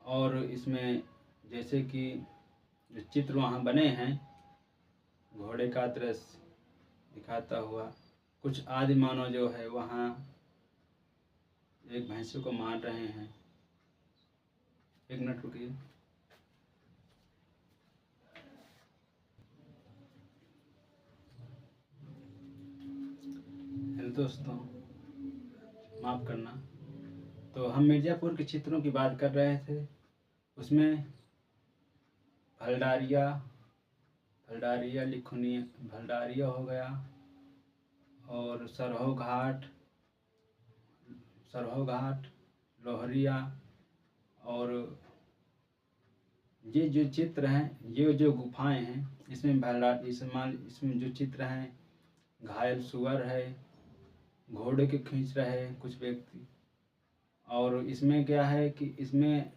और इसमें जैसे कि जो चित्र वहाँ बने हैं, घोड़े का दृश्य दिखाता हुआ, कुछ आदि मानव जो है वहाँ एक भैंसों को मार रहे हैं। एक मिनट रुकिए। हेलो दोस्तों, माफ़ करना। तो हम मिर्ज़ापुर के चित्रों की बात कर रहे थे। उसमें भलडारिया लिखुनी, भलडारिया हो गया, और सरहो घाट, लोहरिया, और ये जो चित्र हैं, ये जो गुफाएं हैं, इसमें इसमें जो चित्र हैं, घायल सुअर है, घोड़े के खींच रहे हैं कुछ व्यक्ति। और इसमें क्या है कि इसमें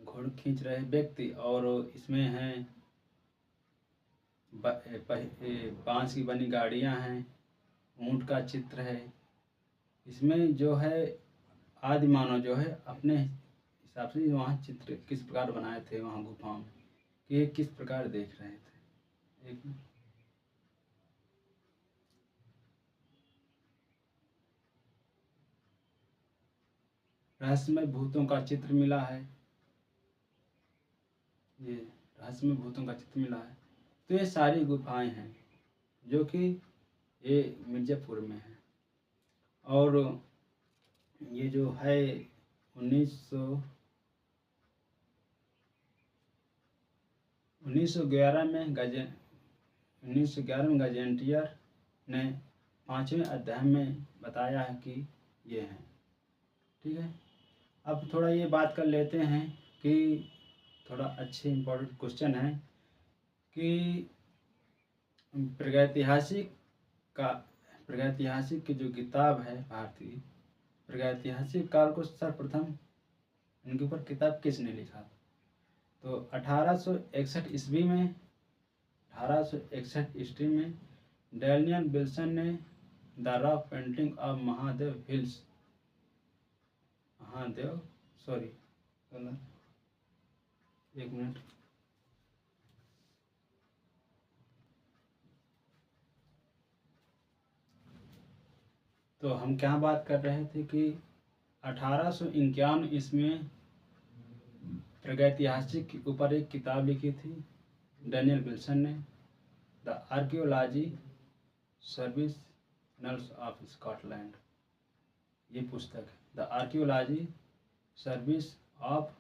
घोड़े खींच रहे व्यक्ति, और इसमें हैं बांस की बनी गाड़ियां हैं, ऊंट का चित्र है। इसमें जो है आदि मानव जो है अपने हिसाब से वहाँ चित्र किस प्रकार बनाए थे वहाँ गुफाओं में, कि ये किस प्रकार देख रहे थे। एक रहस्यमय भूतों का चित्र मिला है, ये रहस्यमय भूतों का चित्र मिला है। तो ये सारी गुफाएं हैं जो कि ये मिर्ज़ापुर में है। और ये जो है 1911 में 1911 में गजेंटियर ने 5वें अध्याय में बताया है कि ये हैं। ठीक है, अब थोड़ा ये बात कर लेते हैं कि थोड़ा अच्छे इम्पोर्टेंट क्वेश्चन है कि प्रागैतिहासिक की जो किताब है भारतीय प्रागैतिहासिक काल को सर्वप्रथम इनके ऊपर किताब किसने लिखा? तो 1861 ईस्वी में 1861 ईस्वी में डैनियल विल्सन ने the rock painting of sorry एक मिनट। तो हम क्या बात कर रहे थे कि 1851 ईस्वी में प्रागैतिहासिक के ऊपर एक किताब लिखी थी डैनियल विल्सन ने, the archaeology service annals of Scotland. ये पुस्तक है the archaeology service of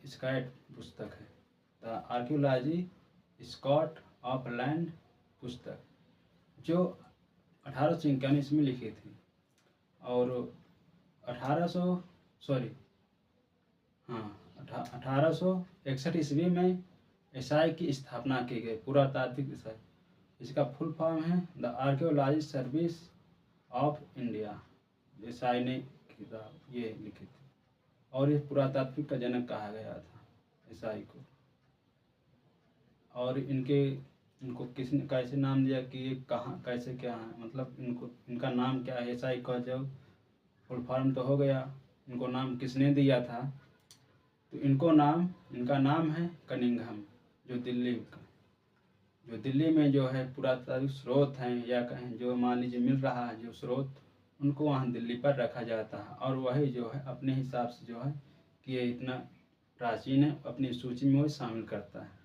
Scot पुस्तक है the archaeology Scot of land पुस्तक, जो 1851 में लिखी थी। और 1861 ईस्वी में एसआई की स्थापना की गई, पुरातात्विक एसआई। इसका फुल फॉर्म है the archaeology service of India. SI ने किताब ये लिखी थी और ये पुरातात्विक का जनक कहा गया था एसआई को। और इनको किसने कैसे नाम दिया कि ये कहाँ कैसे क्या है, मतलब इनका नाम क्या है? एसआई का जब फुल फॉर्म तो हो गया, इनको नाम किसने दिया था? तो इनका नाम है कनिंघम, जो दिल्ली में जो है पुरातात्विक स्रोत हैं, या कहें जो मान लीजिए मिल रहा है जो स्रोत, उनको वहाँ दिल्ली पर रखा जाता है। और वही जो है अपने हिसाब से जो है कि ये इतना प्राचीन है, अपनी सूची में वो शामिल करता है।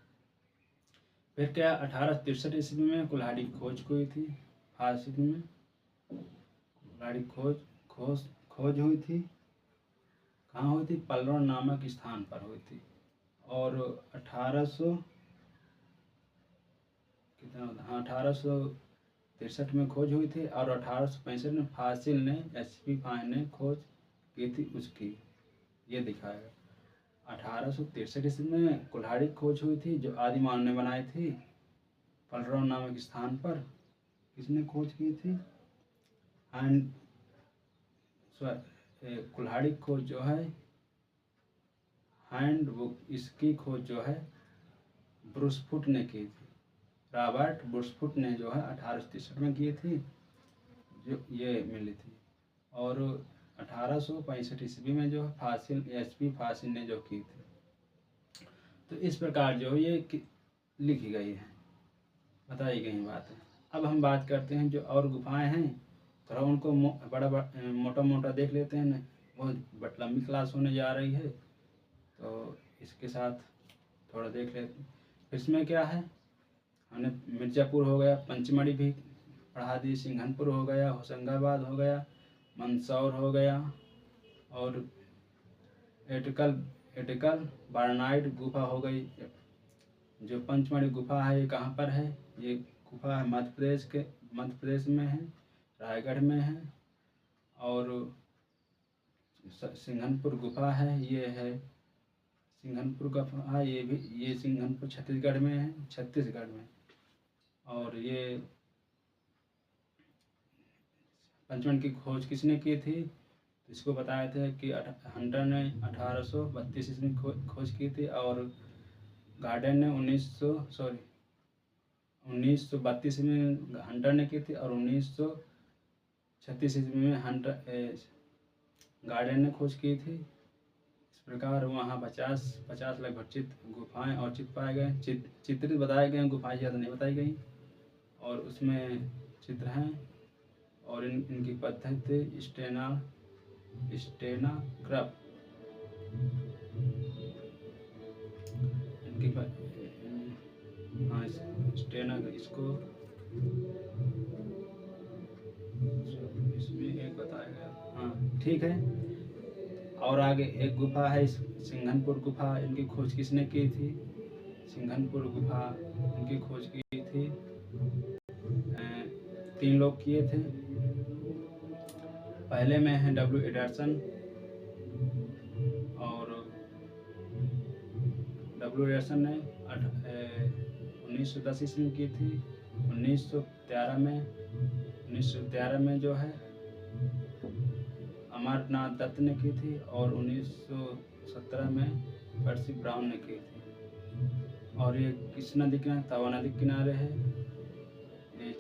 फिर क्या 1863 ईस्वी में कुल्हाड़ी खोज हुई थी, फारसी में कुल्हाड़ी खोज हुई थी। कहाँ हुई थी? पलवल नामक स्थान पर हुई थी। और 1863 में खोज हुई थी। और 1865 में फासिल ने एचपी फाइन ने खोज की थी उसकी, ये दिखाएगा। 1863 ईस्वी में कुल्हाड़ी खोज हुई थी, जो आदि मानव ने बनाई थी पलवल नामक स्थान पर। किसने खोज की थी? कुल्हाड़ी खोज जो है हैंड बुक, इसकी खोज जो है ब्रूसफुट ने की थी। रॉबर्ट ब्रूसफुट ने जो है 1863 में की थी, जो ये मिली थी। और 1865 ईस्वी में जो फासिल एचपी फासिल ने जो की थी। तो इस प्रकार जो ये लिखी गई है, बताई गई बातें। अब हम बात करते हैं जो और गुफाएं हैं, थोड़ा उनको मोटा मोटा देख लेते हैं ना, बहुत लंबी क्लास होने जा रही है, तो इसके साथ थोड़ा देख लेते हैं। इसमें क्या है, हमने मिर्ज़ापुर हो गया, पंचमढ़ी भी पढ़ा दी, सिंघनपुर हो गया, होशंगाबाद हो गया, मंदसौर हो गया, और एटिकल बारनाइट गुफा हो गई। जो पंचमढ़ी गुफा है ये कहाँ पर है? ये गुफा है मध्य प्रदेश में है, रायगढ़ में है। और सिंघनपुर गुफा है, ये है सिंघनपुर गुफा, ये सिंघनपुर छत्तीसगढ़ में है। और ये पंचमढ़ी की खोज किसने की थी? तो इसको बताया था कि हंटर ने 1832 ईस्वी में खोज की थी, और गार्डन ने 1932 में हंटर ने की थी, और 1936 ईस्वी में गार्डन ने खोज की थी। इस प्रकार वहाँ 50 लगभग गुफाएं और चित्र पाए गए, चित्रित बताए गए, गुफाएं ज़्यादा नहीं बताई गई, और उसमें चित्र हैं। और इनकी पद्धति स्टेनोग्राफ, इनकी इसको इसमें एक बताया गया, हाँ ठीक है। और आगे एक गुफा है सिंघनपुर गुफा, इनकी खोज किसने की थी? सिंघनपुर गुफा इनकी खोज की थी 3 लोग किए थे। पहले में है W एडरसन, और W एडरसन ने 1910 ईस्वी में की थी। 1913 में जो है अमरनाथ दत्त ने की थी, और 1917 में पर्सी ब्राउन ने की थी। और ये किस नदी किनारे? तवा नदी किनारे है। ये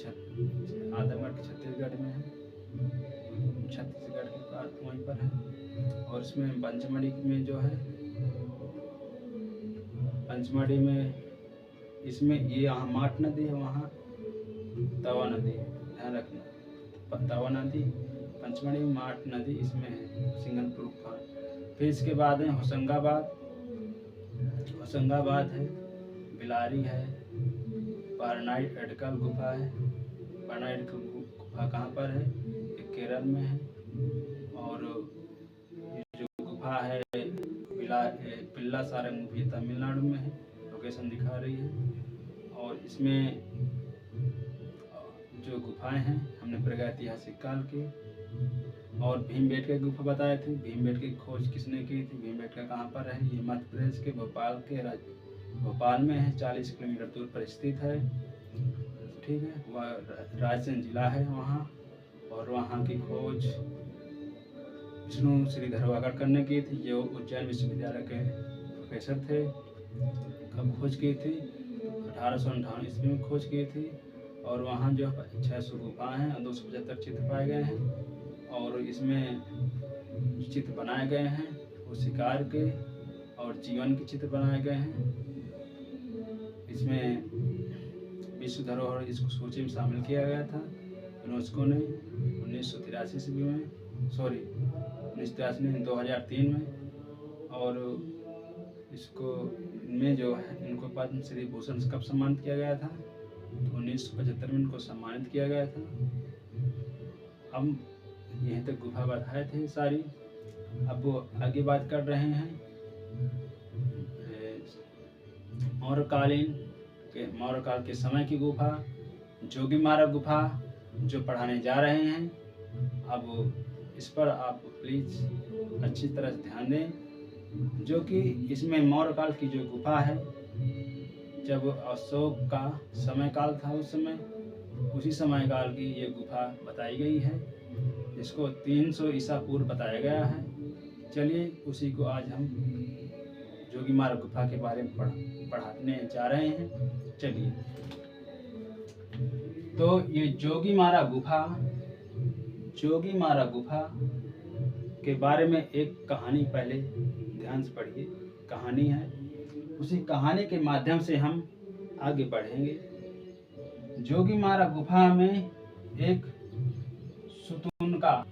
आदमगढ़ के छत्तीसगढ़ में है, छत्तीसगढ़ के पास वहीं पर है। और इसमें पंचमढ़ी में जो है, पंचमढ़ी में इसमें ये यहाँ माठ नदी है, वहाँ तवा नदी है, ध्यान रखना। तवा नदी पंचमढ़ी में, माठ नदी इसमें है सिंघनपुर गुफा। फिर इसके बाद है होशंगाबाद है, बिलारी है, पारनाइट अटकल गुफा है। पारनाइट गुफा कहाँ पर है? ये केरल में है। और ये जो गुफा है पिल्ला सारंग, ये तमिलनाडु में है, लोकेशन दिखा रही है। और इसमें जो गुफाएं हैं हमने प्रागैतिहासिक काल की। और भीमबेटका की गुफा बताए थे। भीमबेटका की खोज किसने की थी? भीमबेटका कहाँ पर है? ये मध्य प्रदेश के भोपाल में है, 40 किलोमीटर दूर पर स्थित है, ठीक है। वह रायसेन जिला है वहाँ। और वहाँ की खोज विष्णु श्रीधर वागड़कर करने की थी, जो उज्जैन विश्वविद्यालय के प्रोफेसर थे। कब खोज की थी? 1858 ईस्वी में खोज की थी। और वहाँ जो 600 गुफाएँ हैं और 275 चित्र पाए गए हैं। और इसमें चित्र बनाए गए हैं वो शिकार के और जीवन के चित्र बनाए गए हैं। इसमें विश्व धरोहर इसको सूची में शामिल किया गया था यूनेस्को ने 1983 ईस्वी में, 2003 में। और इसको में जो है इनको पद्म श्री भूषण से कब सम्मानित किया गया था? तो 1975 में इनको सम्मानित किया गया था। अब यहीं तक गुफा बताए थे सारी। अब वो आगे बात कर रहे हैं मौर्य काल के समय की गुफा, जोगीमारा गुफा जो पढ़ाने जा रहे हैं। अब इस पर आप प्लीज अच्छी तरह से ध्यान दें, जो कि इसमें मौर्य काल की जो गुफा है, जब अशोक का समय काल था उस समय, उसी समय काल की ये गुफा बताई गई है। इसको 300 ईसा पूर्व बताया गया है। चलिए उसी को आज हम जोगीमारा गुफा के बारे में पढ़ाने जा रहे हैं। चलिए, तो ये जोगीमारा गुफा के बारे में एक कहानी पहले ध्यान से पढ़िए। कहानी है, उसी कहानी के माध्यम से हम आगे बढ़ेंगे। जोगीमारा गुफा में एक सुतुनका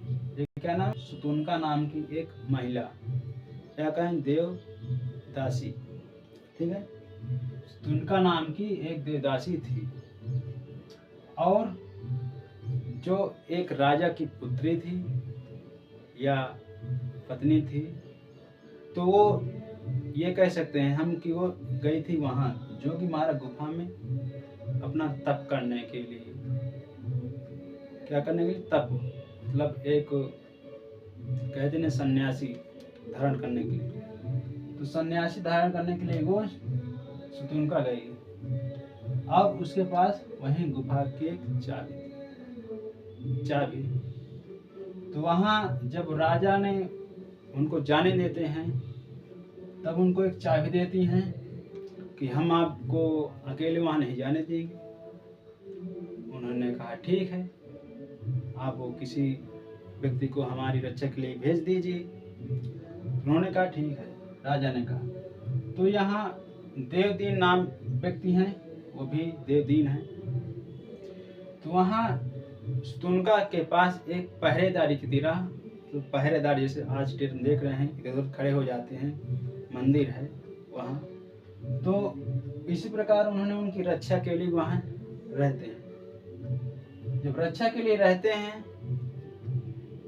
नाम की एक महिला, क्या कहें, देवदासी, ठीक है। सुतुनका नाम की एक देवदासी थी, और जो एक राजा की पुत्री थी या पत्नी थी। तो वो ये कह सकते हैं हम कि वो गई थी वहाँ जोगीमारा गुफा में अपना तप करने के लिए। क्या करने के लिए? तप, मतलब एक कहते हैं सन्यासी धारण करने के लिए। तो सन्यासी धारण करने के लिए वो सुतुनका गई। अब उसके पास वहीं गुफा की एक चाबी। तो वहाँ जब राजा ने उनको जाने देते हैं, तब उनको एक चाबी देती हैं कि हम आपको अकेले वहाँ नहीं जाने देंगे। उन्होंने कहा ठीक है, आप वो किसी व्यक्ति को हमारी रक्षा के लिए भेज दीजिए। उन्होंने कहा ठीक है, राजा ने कहा। तो यहाँ देवदीन नाम व्यक्ति हैं, वो भी देवदीन हैं। तो वहाँ सुतुनका के पास एक पहरेदारी की तरह, तो पहरेदार जैसे आज देख रहे हैं इधर खड़े हो जाते हैं, मंदिर है वहाँ। तो इसी प्रकार उन्होंने उनकी रक्षा के लिए वहाँ रहते हैं। जब रक्षा के लिए रहते हैं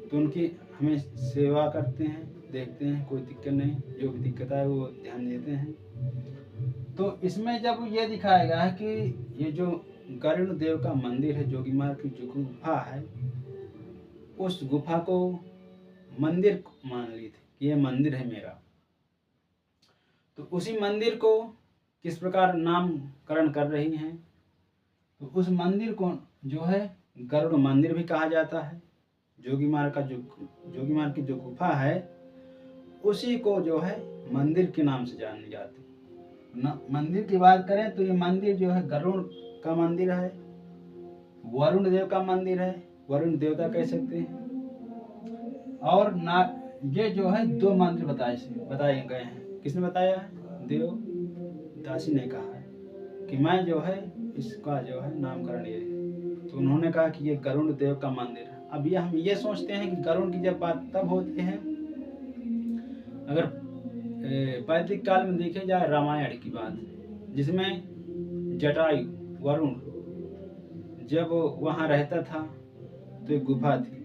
तो उनकी हमें सेवा करते हैं, देखते हैं, कोई दिक्कत नहीं, जो भी दिक्कत है वो ध्यान देते हैं। तो इसमें जब ये दिखाया गया है कि ये जो गरुड़ देव का मंदिर है, जोगीमार की जो गुफा है, उस गुफा को मंदिर मान ली थी कि ये मंदिर है मेरा। तो उसी मंदिर को किस प्रकार नामकरण कर रही हैं, तो उस मंदिर को जो है गरुड़ मंदिर भी कहा जाता है। जोगीमार की जो गुफा है उसी को जो है मंदिर के नाम से जानी जाती है। मंदिर की बात करें तो ये मंदिर जो है गरुड़ का मंदिर है, वरुण देव का मंदिर है, वरुण देवता कह सकते हैं। और ना ये जो है दो मंदिर बताए गए हैं। किसने बताया है? देव दासी ने कहा है कि मैं जो है इसका जो है नामकरण ये है। तो उन्होंने कहा कि ये गरुड़ देव का मंदिर है। अब ये हम ये सोचते हैं कि गरुड़ की जब बात तब होती है अगर वैदिक काल में देखे जाए रामायण की बात, जिसमें जटायु वरुण जब वहाँ रहता था तो एक गुफा थी,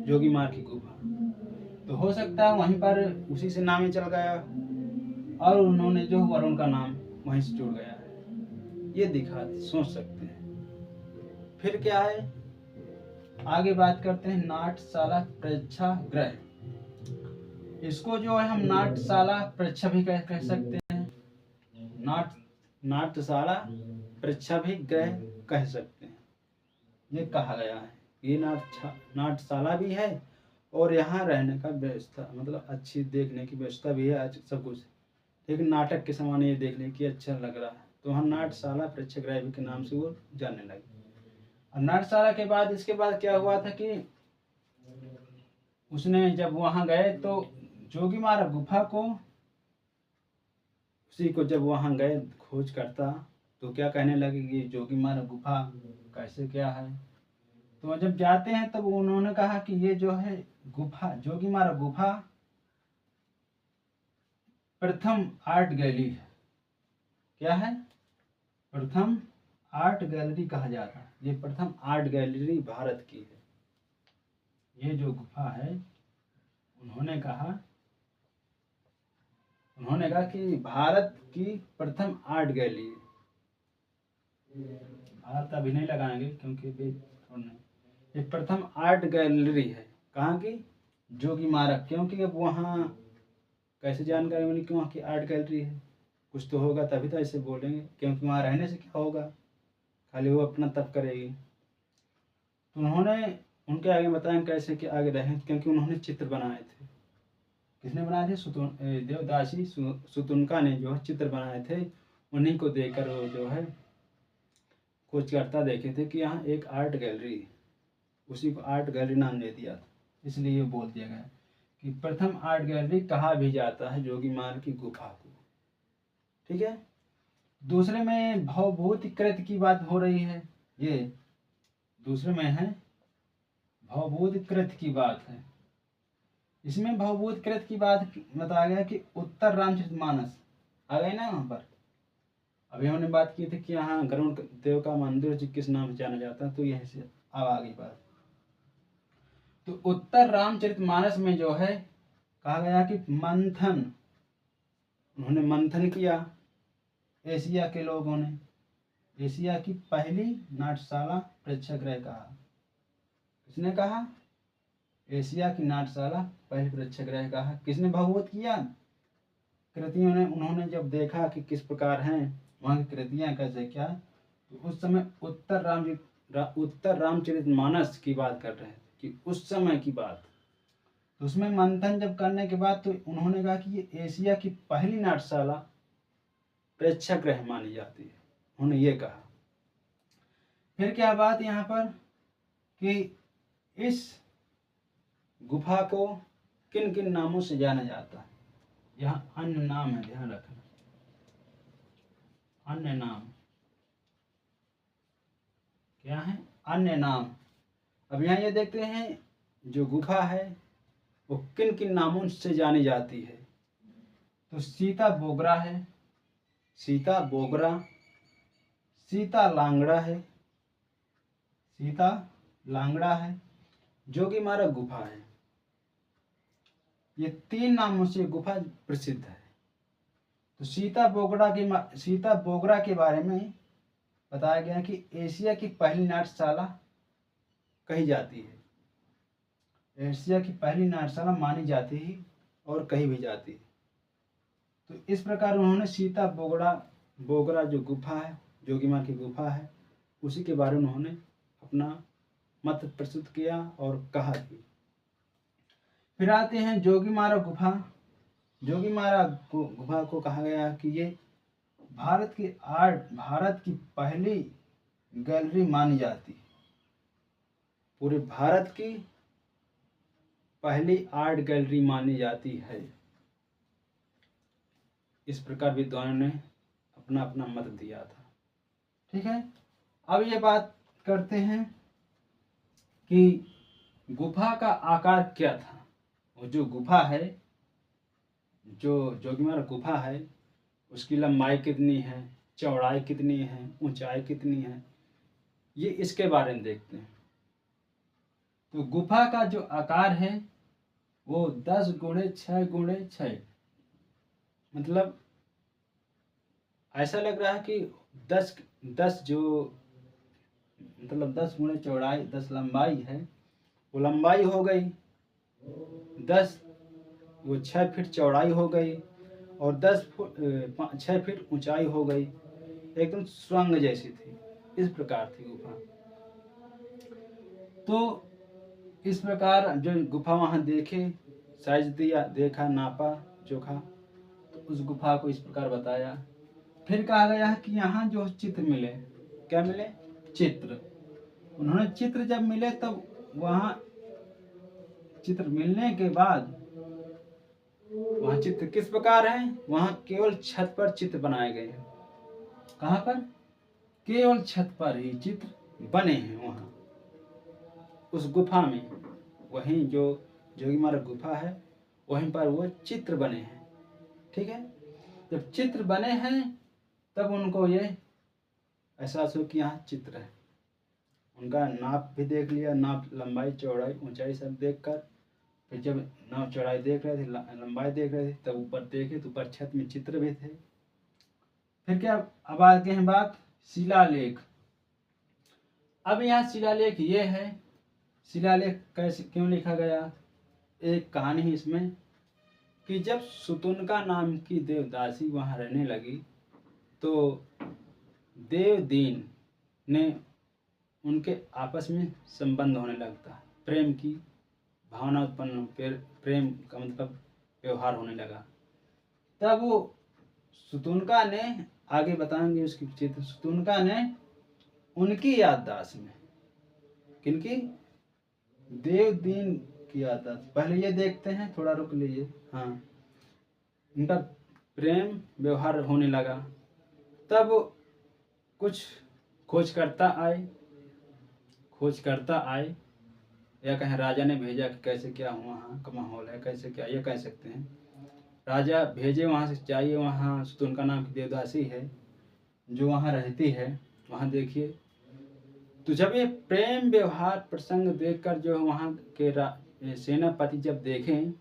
जोगीमार की गुफा। तो हो सकता है वहीं पर उसी से नाम ही चल गया और उन्होंने जो वरुण का नाम वहीं से जुड़ गया है, ये सोच सकते हैं। फिर क्या है, आगे बात करते हैं नाट्यशाला प्रेक्षागृह। इसको जो है हम नाट्यशाला प्रेक्षा भी कह सकते हैं, नाट्यशाला प्रेक्षा भी गृह कह सकते हैं। ये कहा गया है ये नाट्यशाला भी है और यहाँ रहने का व्यवस्था, मतलब अच्छी देखने की व्यवस्था भी है, सब कुछ। लेकिन नाटक के समान ये देखने की अच्छा लग रहा है, तो हम नाट्यशाला प्रेक्षागृह के नाम से वो जानने लगे। और नाट्यशाला के बाद इसके बाद क्या हुआ था कि उसने जब वहां गए तो जोगीमारा गुफा को, उसी को जब वहां गए खोज करता तो क्या कहने लगे कि जोगीमारा गुफा कैसे क्या है। तो जब जाते हैं तब उन्होंने कहा कि ये जो है गुफा, जोगीमारा गुफा प्रथम आर्ट गैलरी है। क्या है? प्रथम आर्ट गैलरी कहा जाता है। ये प्रथम आर्ट गैलरी भारत की है। ये जो गुफा है उन्होंने कहा कि भारत की प्रथम आर्ट गैलरी है। भारत अभी नहीं लगाएंगे क्योंकि ये प्रथम आर्ट गैलरी है। कहाँ की? जोगीमारा। क्योंकि अब वहाँ कैसे जानकारी मिली कि वहाँ की आर्ट गैलरी है? कुछ तो होगा तभी तो ऐसे बोलेंगे, क्योंकि वहाँ रहने से क्या होगा, खाली वो अपना तप करेगी। तो उन्होंने उनके आगे बताया कैसे कि आगे रहें, क्योंकि उन्होंने चित्र बनाए थे। किसने बनाए थे? देवदासी सुतुनका ने जो है चित्र बनाए थे। उन्हीं को देखकर वो जो है खोजकर्ता देखे थे कि यहाँ एक आर्ट गैलरी, उसी को आर्ट गैलरी नाम दे दिया था। इसलिए ये बोल दिया गया कि प्रथम आर्ट गैलरी कहा भी जाता है जोगीमार की गुफा को। ठीक है। दूसरे में भवभूतिकृत की बात हो रही है। ये दूसरे में है भवभूतिकृत की बात है। इसमें भवभूतिकृत की बात बताया गया कि उत्तर रामचरितमानस आ गए ना वहां पर। अभी हमने बात की थी कि यहाँ गरुड़ देव का मंदिर किस नाम से जाना जाता है, तो यही से अब आ गई बात। तो उत्तर रामचरितमानस में जो है कहा गया कि मंथन, उन्होंने मंथन किया एशिया के लोगों ने। एशिया की पहली नाट्यशाला प्रेक्षागृह कहा। किसने कहा? एशिया की नाट्यशाला पहली प्रेक्षागृह कहा। किसने भवभूत किया? कृतियों ने। उन्होंने जब देखा कि किस प्रकार हैं वहाँ की कृतियाँ कैसे क्या, तो उस समय उत्तर रामचरितमानस की बात कर रहे थे कि उस समय की बात। तो उसमें मंथन जब करने के बाद तो उन्होंने कहा कि ये एशिया की पहली नाट्यशाला प्रेक्षागृह मानी जाती है। उन्होंने ये कहा। फिर क्या बात यहाँ पर कि इस गुफा को किन किन नामों से जाना जाता है। यहाँ अन्य नाम है, ध्यान रखना, अन्य नाम क्या है? अन्य नाम। अब यहाँ ये देखते हैं जो गुफा है वो किन किन नामों से जानी जाती है। तो सीता बोगरा है, सीता बोगरा, सीता लांगड़ा है, सीता लांगड़ा है, जोगीमारा गुफा है। ये 3 नामों से गुफा प्रसिद्ध है। तो सीता बोगरा के बारे में बताया गया कि एशिया की पहली नाट्यशाला कही जाती है। एशिया की पहली नाट्यशाला मानी जाती है और कही भी जाती है। तो इस प्रकार उन्होंने सीता बोगरा जो गुफा है, जोगीमारा की गुफा है, उसी के बारे में उन्होंने अपना मत प्रस्तुत किया और कहा भी। फिर आते हैं जोगीमारा गुफा। जोगीमारा गुफा को कहा गया कि ये भारत की पहली गैलरी मानी जाती है। पूरे भारत की पहली आर्ट गैलरी मानी जाती है। इस प्रकार विद्वानों ने अपना अपना मत दिया था। ठीक है, अब ये बात करते हैं कि गुफा का आकार क्या था। वो जो गुफा है, जो जोगीमारा गुफा है, उसकी लंबाई कितनी है, चौड़ाई कितनी है, ऊंचाई कितनी है, ये इसके बारे में देखते हैं। तो गुफा का जो आकार है वो 10 गुणे 6 गुणे 6, मतलब ऐसा लग रहा है कि 10 जो मतलब 10 गुणे चौड़ाई 10 लंबाई है, वो लंबाई हो गई 10, वो 6 फीट चौड़ाई हो गई और 6 फीट ऊंचाई हो गई। एकदम सुरंग जैसी थी, इस प्रकार थी गुफा। तो इस प्रकार जो गुफा वहाँ देखे, साइज दिया, देखा, नापा, जोखा, तो उस गुफा को इस प्रकार बताया। फिर कहा गया कि यहाँ जो चित्र मिले, क्या मिले? चित्र। उन्होंने चित्र जब मिले तब वहाँ चित्र मिलने के बाद वहाँ चित्र किस प्रकार है? वहाँ केवल छत पर चित्र बनाए गए हैं। कहाँ पर? केवल छत पर ही चित्र बने हैं वहाँ उस गुफा में। वहीं जो जोगीमारा गुफा है, वहीं पर वो चित्र बने हैं। ठीक है, जब चित्र बने हैं तब उनको ये एहसास हो कि यहाँ चित्र है। उनका नाप भी देख लिया, नाप, लंबाई, चौड़ाई, ऊंचाई सब देखकर, फिर जब नाप चौड़ाई देख रहे थे, लंबाई देख रहे थे, तब ऊपर देखे तो ऊपर छत में चित्र भी थे। फिर क्या, अब आगे हैं बात शिलालेख। अब यहाँ शिलालेख ये है, शिलालेख कैसे क्यों लिखा गया? एक कहानी है इसमें कि जब सुतुनका नाम की देवदासी वहाँ रहने लगी तो देवदीन ने उनके आपस में संबंध होने लगता, प्रेम की भावना उत्पन्न, प्रेम का मतलब व्यवहार होने लगा। तब वो सुतुनका ने, आगे बताएंगे उसकी चित्र, सुतुनका ने उनकी याददाश्त में, किनकी? देवदीन की याददाश्त। पहले ये देखते हैं, थोड़ा रुक लीजिए। हाँ, उनका प्रेम व्यवहार होने लगा। तब कुछ खोजकर्ता आए, या कहें राजा ने भेजा कि कैसे क्या हुआ, वहाँ का माहौल है, कैसे क्या, ये कह सकते हैं। राजा भेजे वहाँ से, जाइए वहाँ सुतुनका नाम की देवदासी है जो वहाँ रहती है, वहाँ देखिए। तो जब ये प्रेम व्यवहार प्रसंग देखकर जो वहाँ के सेनापति जब देखें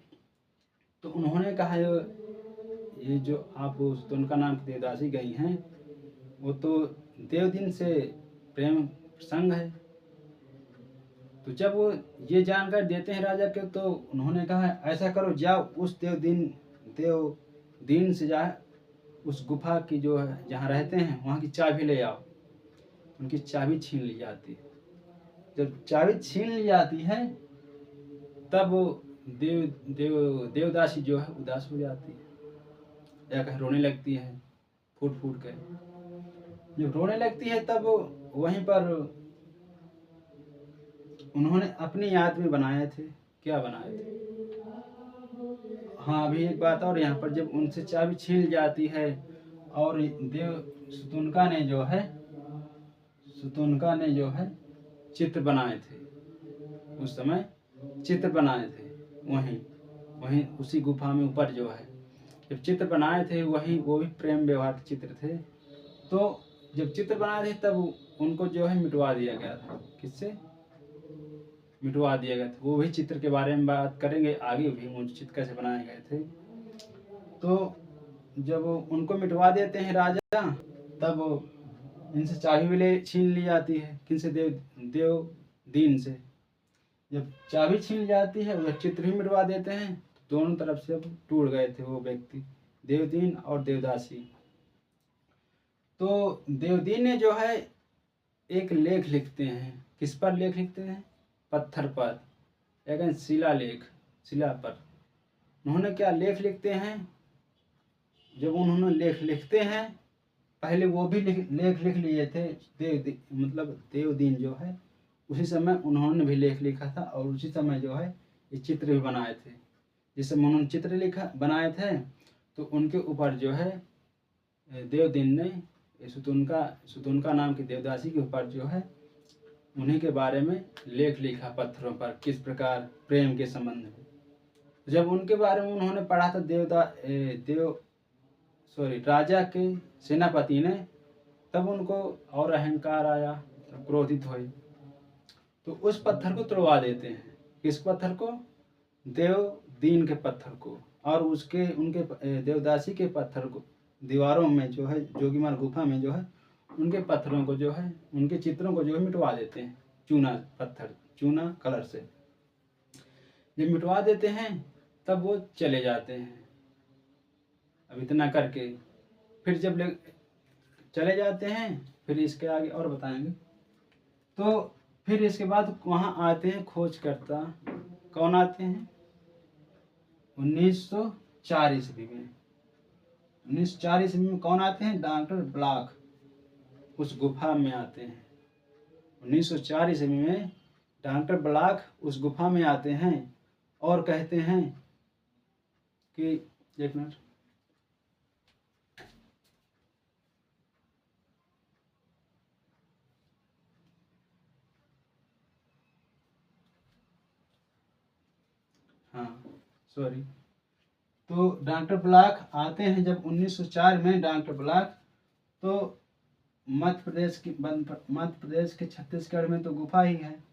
तो उन्होंने कहा, ये जो आप सुतुनका नाम की देवदासी गई हैं, वो तो देवदीन से प्रेम प्रसंग है। तो जब वो ये जानकारी देते हैं राजा के, तो उन्होंने कहा ऐसा करो, जाओ उस देवदीन से जाए, उस गुफा की जो है जहाँ रहते हैं वहाँ की चाबी ले आओ। उनकी चाबी छीन ली जाती है। जब चाबी छीन ली जाती है तब वो देवदासी जो है उदास हो जाती है, या कहीं रोने लगती है, फूट फूट कर। जब रोने लगती है तब वहीं पर उन्होंने अपनी याद में बनाए थे, क्या बनाए थे? हाँ, अभी एक बात और, यहाँ पर जब उनसे चाबी छीन जाती है और सुतुनका ने जो है चित्र बनाए थे, उस समय चित्र बनाए थे वहीं उसी गुफा में ऊपर जो है जब चित्र बनाए थे, वही वो भी प्रेम व्यवहार के चित्र थे। तो जब चित्र बनाए थे तब उनको जो है मिटवा दिया गया था। किससे? मिटवा दिए गए थे। वो भी चित्र के बारे में बात करेंगे आगे भी, वो चित्र कैसे बनाए गए थे। तो जब उनको मिटवा देते हैं राजा, तब इनसे चाबी भी ले छीन ली जाती है। किनसे? देवदीन से। जब चाबी छीन जाती है, वह चित्र भी मिटवा देते हैं। दोनों तरफ से अब टूट गए थे वो व्यक्ति, देवदीन और देवदासी। तो देवदीन ने जो है एक लेख लिखते हैं। किस पर लेख लिखते हैं? पत्थर पर, लेकिन शिला पर। उन्होंने क्या लेख लिखते हैं? जब उन्होंने लेख लिखते हैं, पहले वो भी लेख लिख लिए थे। मतलब देवदीन जो है, उसी समय उन्होंने भी लेख लिखा था, और उसी समय जो है ये चित्र भी बनाए थे। जिस समय उन्होंने चित्र बनाए थे, तो उनके ऊपर जो है देवदीन ने सुतुनका नाम की देवदासी के ऊपर जो है उन्हीं के बारे में लेख लिखा पत्थरों पर, किस प्रकार प्रेम के संबंध में। जब उनके बारे में उन्होंने पढ़ा था राजा के सेनापति ने, तब उनको और अहंकार आया, क्रोधित हुए। तो उस पत्थर को तोड़वा देते हैं। किस पत्थर को? देवदीन के पत्थर को, और उनके देवदासी के पत्थर को दीवारों में जो है, जोगीमार गुफा में जो है, उनके पत्थरों को जो है, उनके चित्रों को जो है मिटवा देते हैं चूना कलर से। जब मिटवा देते हैं, तब वो चले जाते हैं। अब इतना करके फिर जब चले जाते हैं, फिर इसके आगे और बताएंगे। तो फिर इसके बाद वहाँ आते हैं खोजकर्ता। कौन आते हैं? 1904 ईस्वी में। 1904 ईस्वी में कौन आते हैं? डॉक्टर ब्लॉक उस गुफा में आते हैं। 1904 ईस्वी में डॉक्टर ब्लॉक उस गुफा में आते हैं और कहते हैं कि, एक मिनट, हाँ सॉरी। तो डॉक्टर ब्लॉक आते हैं जब 1904 में। डॉक्टर ब्लॉक तो मध्य प्रदेश के छत्तीसगढ़ में तो गुफा ही है।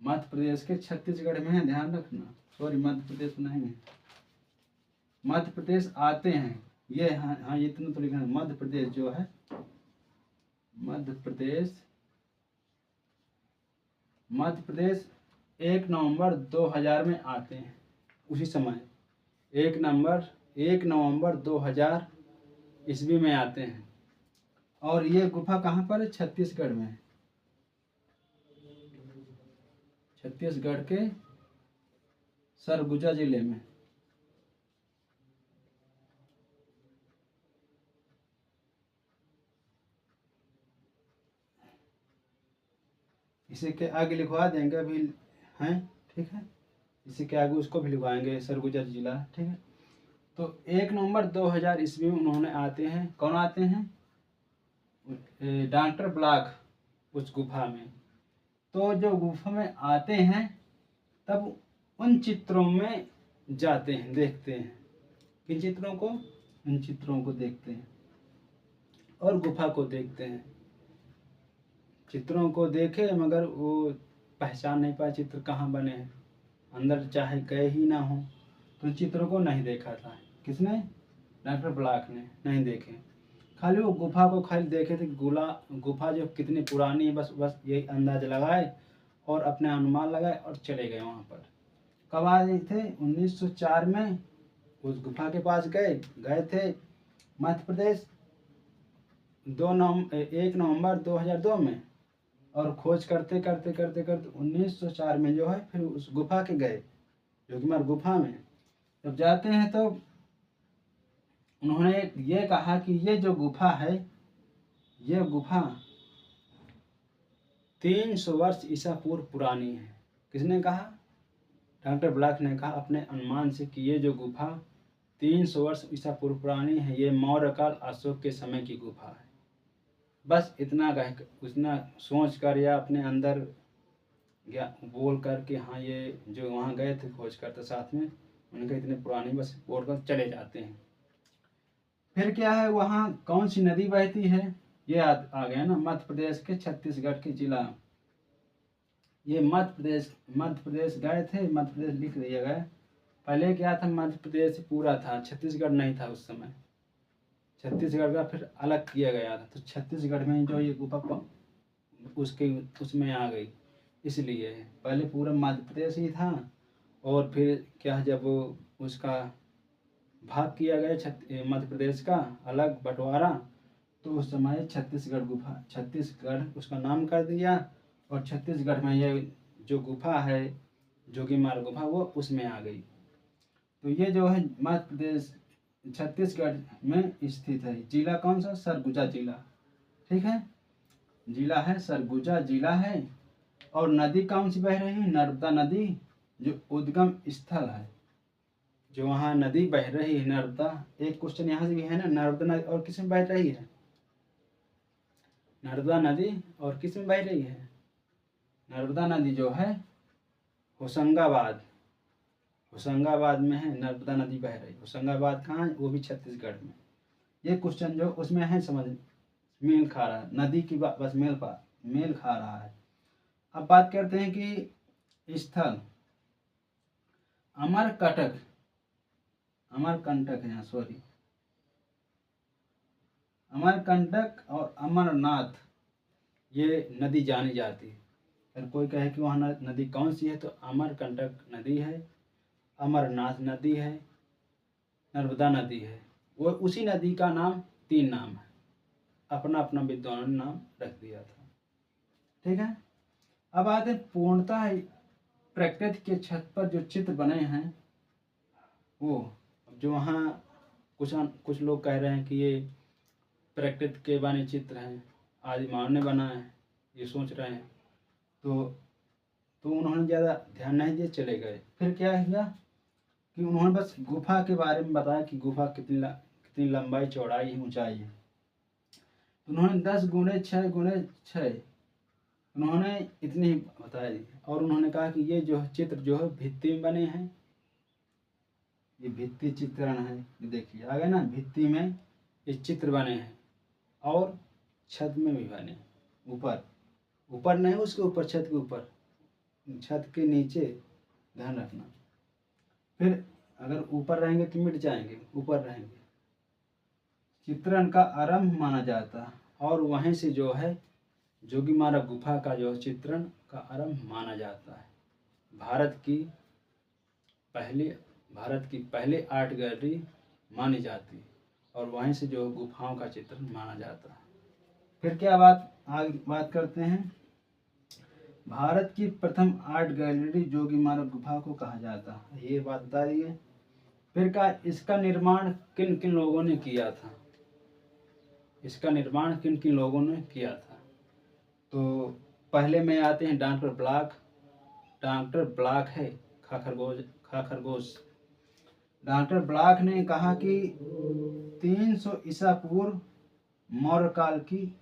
मध्य प्रदेश के छत्तीसगढ़ में है, ध्यान रखना। सॉरी, मध्य प्रदेश नहीं है, मध्य प्रदेश आते हैं ये। हाँ इतना तो लिखना। मध्य प्रदेश जो है, मध्य प्रदेश 1 नवंबर 2000 में आते हैं। उसी समय 1 नवंबर 2000 ईस्वी में आते हैं। और ये गुफा कहाँ पर है? छत्तीसगढ़ में। छत्तीसगढ़ के सरगुजा जिले में। इसी के आगे लिखवा देंगे अभी, हैं, ठीक है। इसी के आगे उसको भी लिखवाएंगे, सरगुजा जिला, ठीक है। तो 1 नवंबर 2000 ईस्वी में उन्होंने आते हैं। कौन आते हैं? डॉक्टर ब्लॉक उस गुफा में। तो जो गुफा में आते हैं, तब उन चित्रों में जाते हैं, देखते हैं। किन चित्रों को? उन चित्रों को देखते हैं और गुफा को देखते हैं। चित्रों को देखे, मगर वो पहचान नहीं पाए चित्र कहाँ बने हैं। अंदर चाहे गए ही ना हो, तो चित्रों को नहीं देखा था। किसने? डॉक्टर ब्लॉक ने नहीं देखे। खाली वो गुफा को खाली देखे थे। गुफा जो कितनी पुरानी है, बस यही अंदाज लगाए और अपने अनुमान लगाए और चले गए वहाँ पर। कब आए थे? 1904 में उस गुफा के पास गए थे मध्य प्रदेश 1 नवंबर 2002 में। और खोज करते 1904 में जो है फिर उस गुफा के गए, जोगीमार गुफा में। जब जाते हैं तो उन्होंने ये कहा कि ये जो गुफा है, ये गुफा 300 वर्ष ईसा पूर्व पुरानी है। किसने कहा? डॉक्टर ब्लॉक ने कहा अपने अनुमान से कि ये जो गुफा 300 वर्ष ईसा पूर्व पुरानी है, ये मौर्य काल अशोक के समय की गुफा है। बस इतना सोच कर या अपने अंदर बोल कर के, हाँ ये जो वहाँ गए थे खोज करते साथ में, उनके इतने पुरानी, बस बोल कर चले जाते हैं। फिर क्या है, वहाँ कौन सी नदी बहती है? ये आ गया ना, मध्य प्रदेश के छत्तीसगढ़ के जिला ये मध्य प्रदेश गए थे, मध्य प्रदेश लिख दिया गया। पहले क्या था, मध्य प्रदेश पूरा था, छत्तीसगढ़ नहीं था उस समय। छत्तीसगढ़ का फिर अलग किया गया था, तो छत्तीसगढ़ में जो ये गुफा उसके उसमें आ गई, इसलिए पहले पूरा मध्य प्रदेश ही था। और फिर क्या, जब उसका भाग किया गया मध्य प्रदेश का अलग बंटवारा, तो उस समय छत्तीसगढ़ उसका नाम कर दिया। और छत्तीसगढ़ में ये जो गुफा है, जोगीमारा गुफा, वो उसमें आ गई। तो ये जो है मध्य प्रदेश छत्तीसगढ़ में स्थित है। जिला कौन सा, सरगुजा जिला, ठीक है, जिला है सरगुजा जिला है। और नदी कौन सी बह रही है, नर्मदा नदी, जो उद्गम स्थल है, जो वहाँ नदी बह रही है नर्मदा। एक क्वेश्चन यहाँ से भी है ना, नर्मदा नदी और किस में बह रही है, नर्मदा नदी और किस में बह रही है, नर्मदा नदी जो है होशंगाबाद में है, नर्मदा नदी बह रही। होशंगाबाद कहाँ है, वो भी छत्तीसगढ़ में। ये क्वेश्चन जो उसमें है समझ मेल खा रहा है, नदी की बात बस मेल खा रहा है। अब बात करते हैं कि स्थल अमरकंटक है, सॉरी, अमरकंटक और अमरनाथ, ये नदी जानी जाती है। अगर कोई कहे कि वहाँ नदी कौन सी है, तो अमरकंटक नदी है, अमरनाथ नदी है, नर्मदा नदी है। वो उसी नदी का नाम 3 नाम है, अपना अपना विद्वानों ने नाम रख दिया था, ठीक है। अब आते पूर्णतः प्रकृति के छत पर जो चित्र बने हैं, वो जो वहाँ कुछ लोग कह रहे हैं कि ये प्रकृति के बने चित्र हैं, आदि मानव ने बनाए हैं, ये सोच रहे हैं। तो उन्होंने ज़्यादा ध्यान नहीं दिया, चले गए। फिर क्या हुआ कि उन्होंने बस गुफा के बारे में बताया कि गुफा कितनी लंबाई, चौड़ाई, ऊंचाई है। उन्होंने 10 गुणे 6 गुणे 6 उन्होंने इतनी बताई। और उन्होंने कहा कि ये जो चित्र जो है भित्ति में बने हैं, ये भित्ति चित्रण है। देखिए आ गया ना, भित्ति में ये चित्र बने हैं और छत में भी बने, ऊपर नहीं, उसके ऊपर, छत के ऊपर, छत के नीचे, ध्यान रखना। फिर अगर ऊपर रहेंगे तो मिट जाएंगे, ऊपर रहेंगे। चित्रण का आरंभ माना जाता है, और वहीं से जो है जोगीमारा गुफा का जो चित्रण का आरंभ माना जाता है। भारत की पहली आर्ट गैलरी मानी जाती है, और वहीं से जो गुफाओं का चित्रण माना जाता है। फिर क्या आगे बात करते हैं, भारत की प्रथम आर्ट गैलरी जोगीमारा गुफा को कहा जाता है, ये बात बता दिए। फिर का इसका निर्माण किन किन लोगों ने किया था, इसका निर्माण किन किन लोगों ने किया था। तो पहले में आते हैं डॉक्टर ब्लॉक है खाखरगोश। डॉक्टर ब्लॉक ने कहा कि 300 ईसा पूर्व मौर्य काल की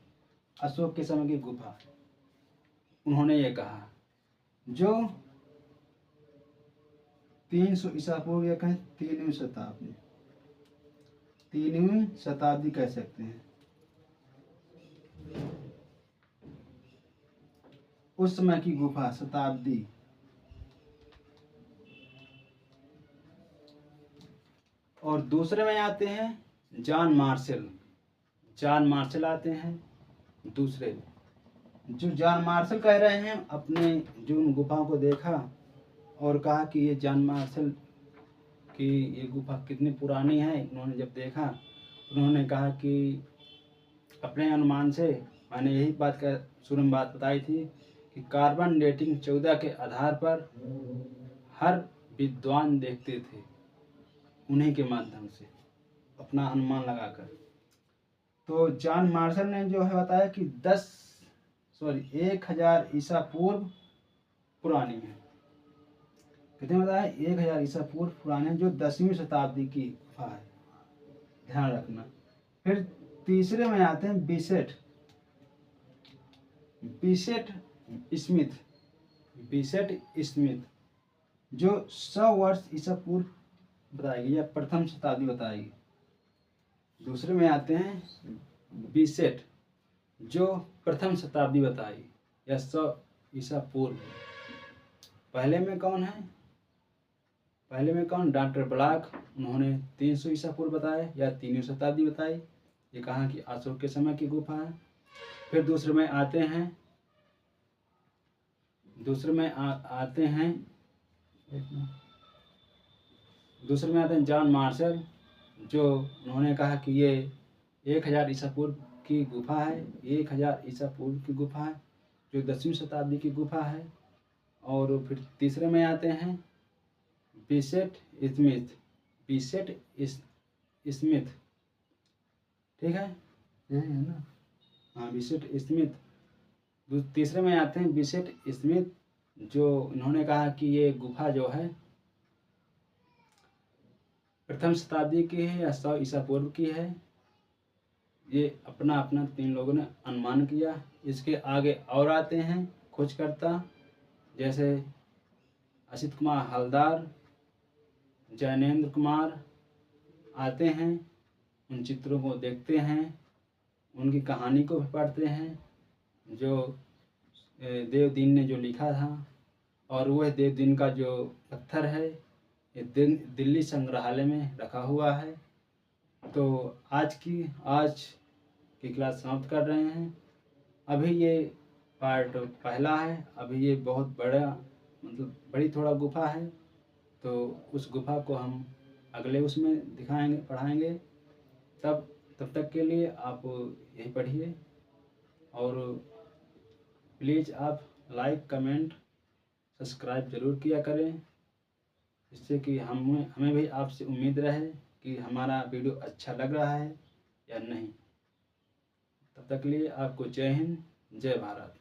अशोक के समय की गुफा, उन्होंने ये कहा। जो 300 ईसा पूर्व, या कहें 3वीं शताब्दी कह सकते हैं, उस समय की गुफा, शताब्दी। और दूसरे में आते हैं जॉन मार्शल आते हैं दूसरे। जो जॉन मार्शल कह रहे हैं, अपने जो उन गुफाओं को देखा और कहा कि ये जॉन मार्शल की ये गुफा कितनी पुरानी है। उन्होंने जब देखा, उन्होंने कहा कि अपने अनुमान से, मैंने यही बात का शुरू में बात बताई थी कि कार्बन डेटिंग 14 के आधार पर हर विद्वान देखते थे, उन्हीं के माध्यम से अपना अनुमान लगाकर। तो जॉन मार्शल ने जो है बताया कि 1000 ईसा पूर्व पुरानी है। कितने बताया, 1000 ईसा पूर्व पुराने, जो 10वीं शताब्दी की गुफा है, ध्यान रखना। फिर तीसरे में आते हैं बिसेट स्मिथ, जो 100 वर्ष ईसा पूर्व बताएगी या प्रथम शताब्दी बताएगी। दूसरे में आते हैं बिसेट, जो प्रथम शताब्दी बताएगी या 100 ईसा पूर्व। पहले में कौन है? पहले में कौन? डॉक्टर ब्लॉक, उन्होंने 300 ईसा पूर्व बताए या 3वीं शताब्दी बताई। ये कहा कि अशोक के समय की गुफा है। फिर दूसरे में आते हैं, दूसरे में आते हैं जॉन मार्शल, जो उन्होंने कहा कि ये 1000 ईसा पूर्व की गुफा है, 1000 ईसा पूर्व की गुफा है, जो 10वीं शताब्दी की गुफा है। और फिर तीसरे में आते हैं बिसेट स्मिथ, ठीक है, यही है ना, हाँ, बिसेट स्मिथ। तीसरे में आते हैं बिसेट स्मिथ, जो उन्होंने कहा कि ये गुफा जो है प्रथम शताब्दी की है या 100 ईसा पूर्व की है। ये अपना अपना 3 लोगों ने अनुमान किया। इसके आगे और आते हैं खोजकर्ता, जैसे असित कुमार हलदार, जैनेन्द्र कुमार आते हैं, उन चित्रों को देखते हैं, उनकी कहानी को भी पढ़ते हैं, जो देवदीन ने जो लिखा था। और वह देवदीन का जो पत्थर है ये दिल्ली संग्रहालय में रखा हुआ है। तो आज की क्लास समाप्त कर रहे हैं। अभी ये पार्ट पहला है। अभी ये बहुत बड़ा, मतलब बड़ी थोड़ा गुफा है, तो उस गुफा को हम अगले उसमें दिखाएंगे, पढ़ाएंगे। तब तक के लिए आप यही पढ़िए, और प्लीज़ आप लाइक, कमेंट, सब्सक्राइब ज़रूर किया करें, जिससे कि हमें भी आपसे उम्मीद रहे कि हमारा वीडियो अच्छा लग रहा है या नहीं। तब तक के लिए आपको जय हिंद, जय भारत।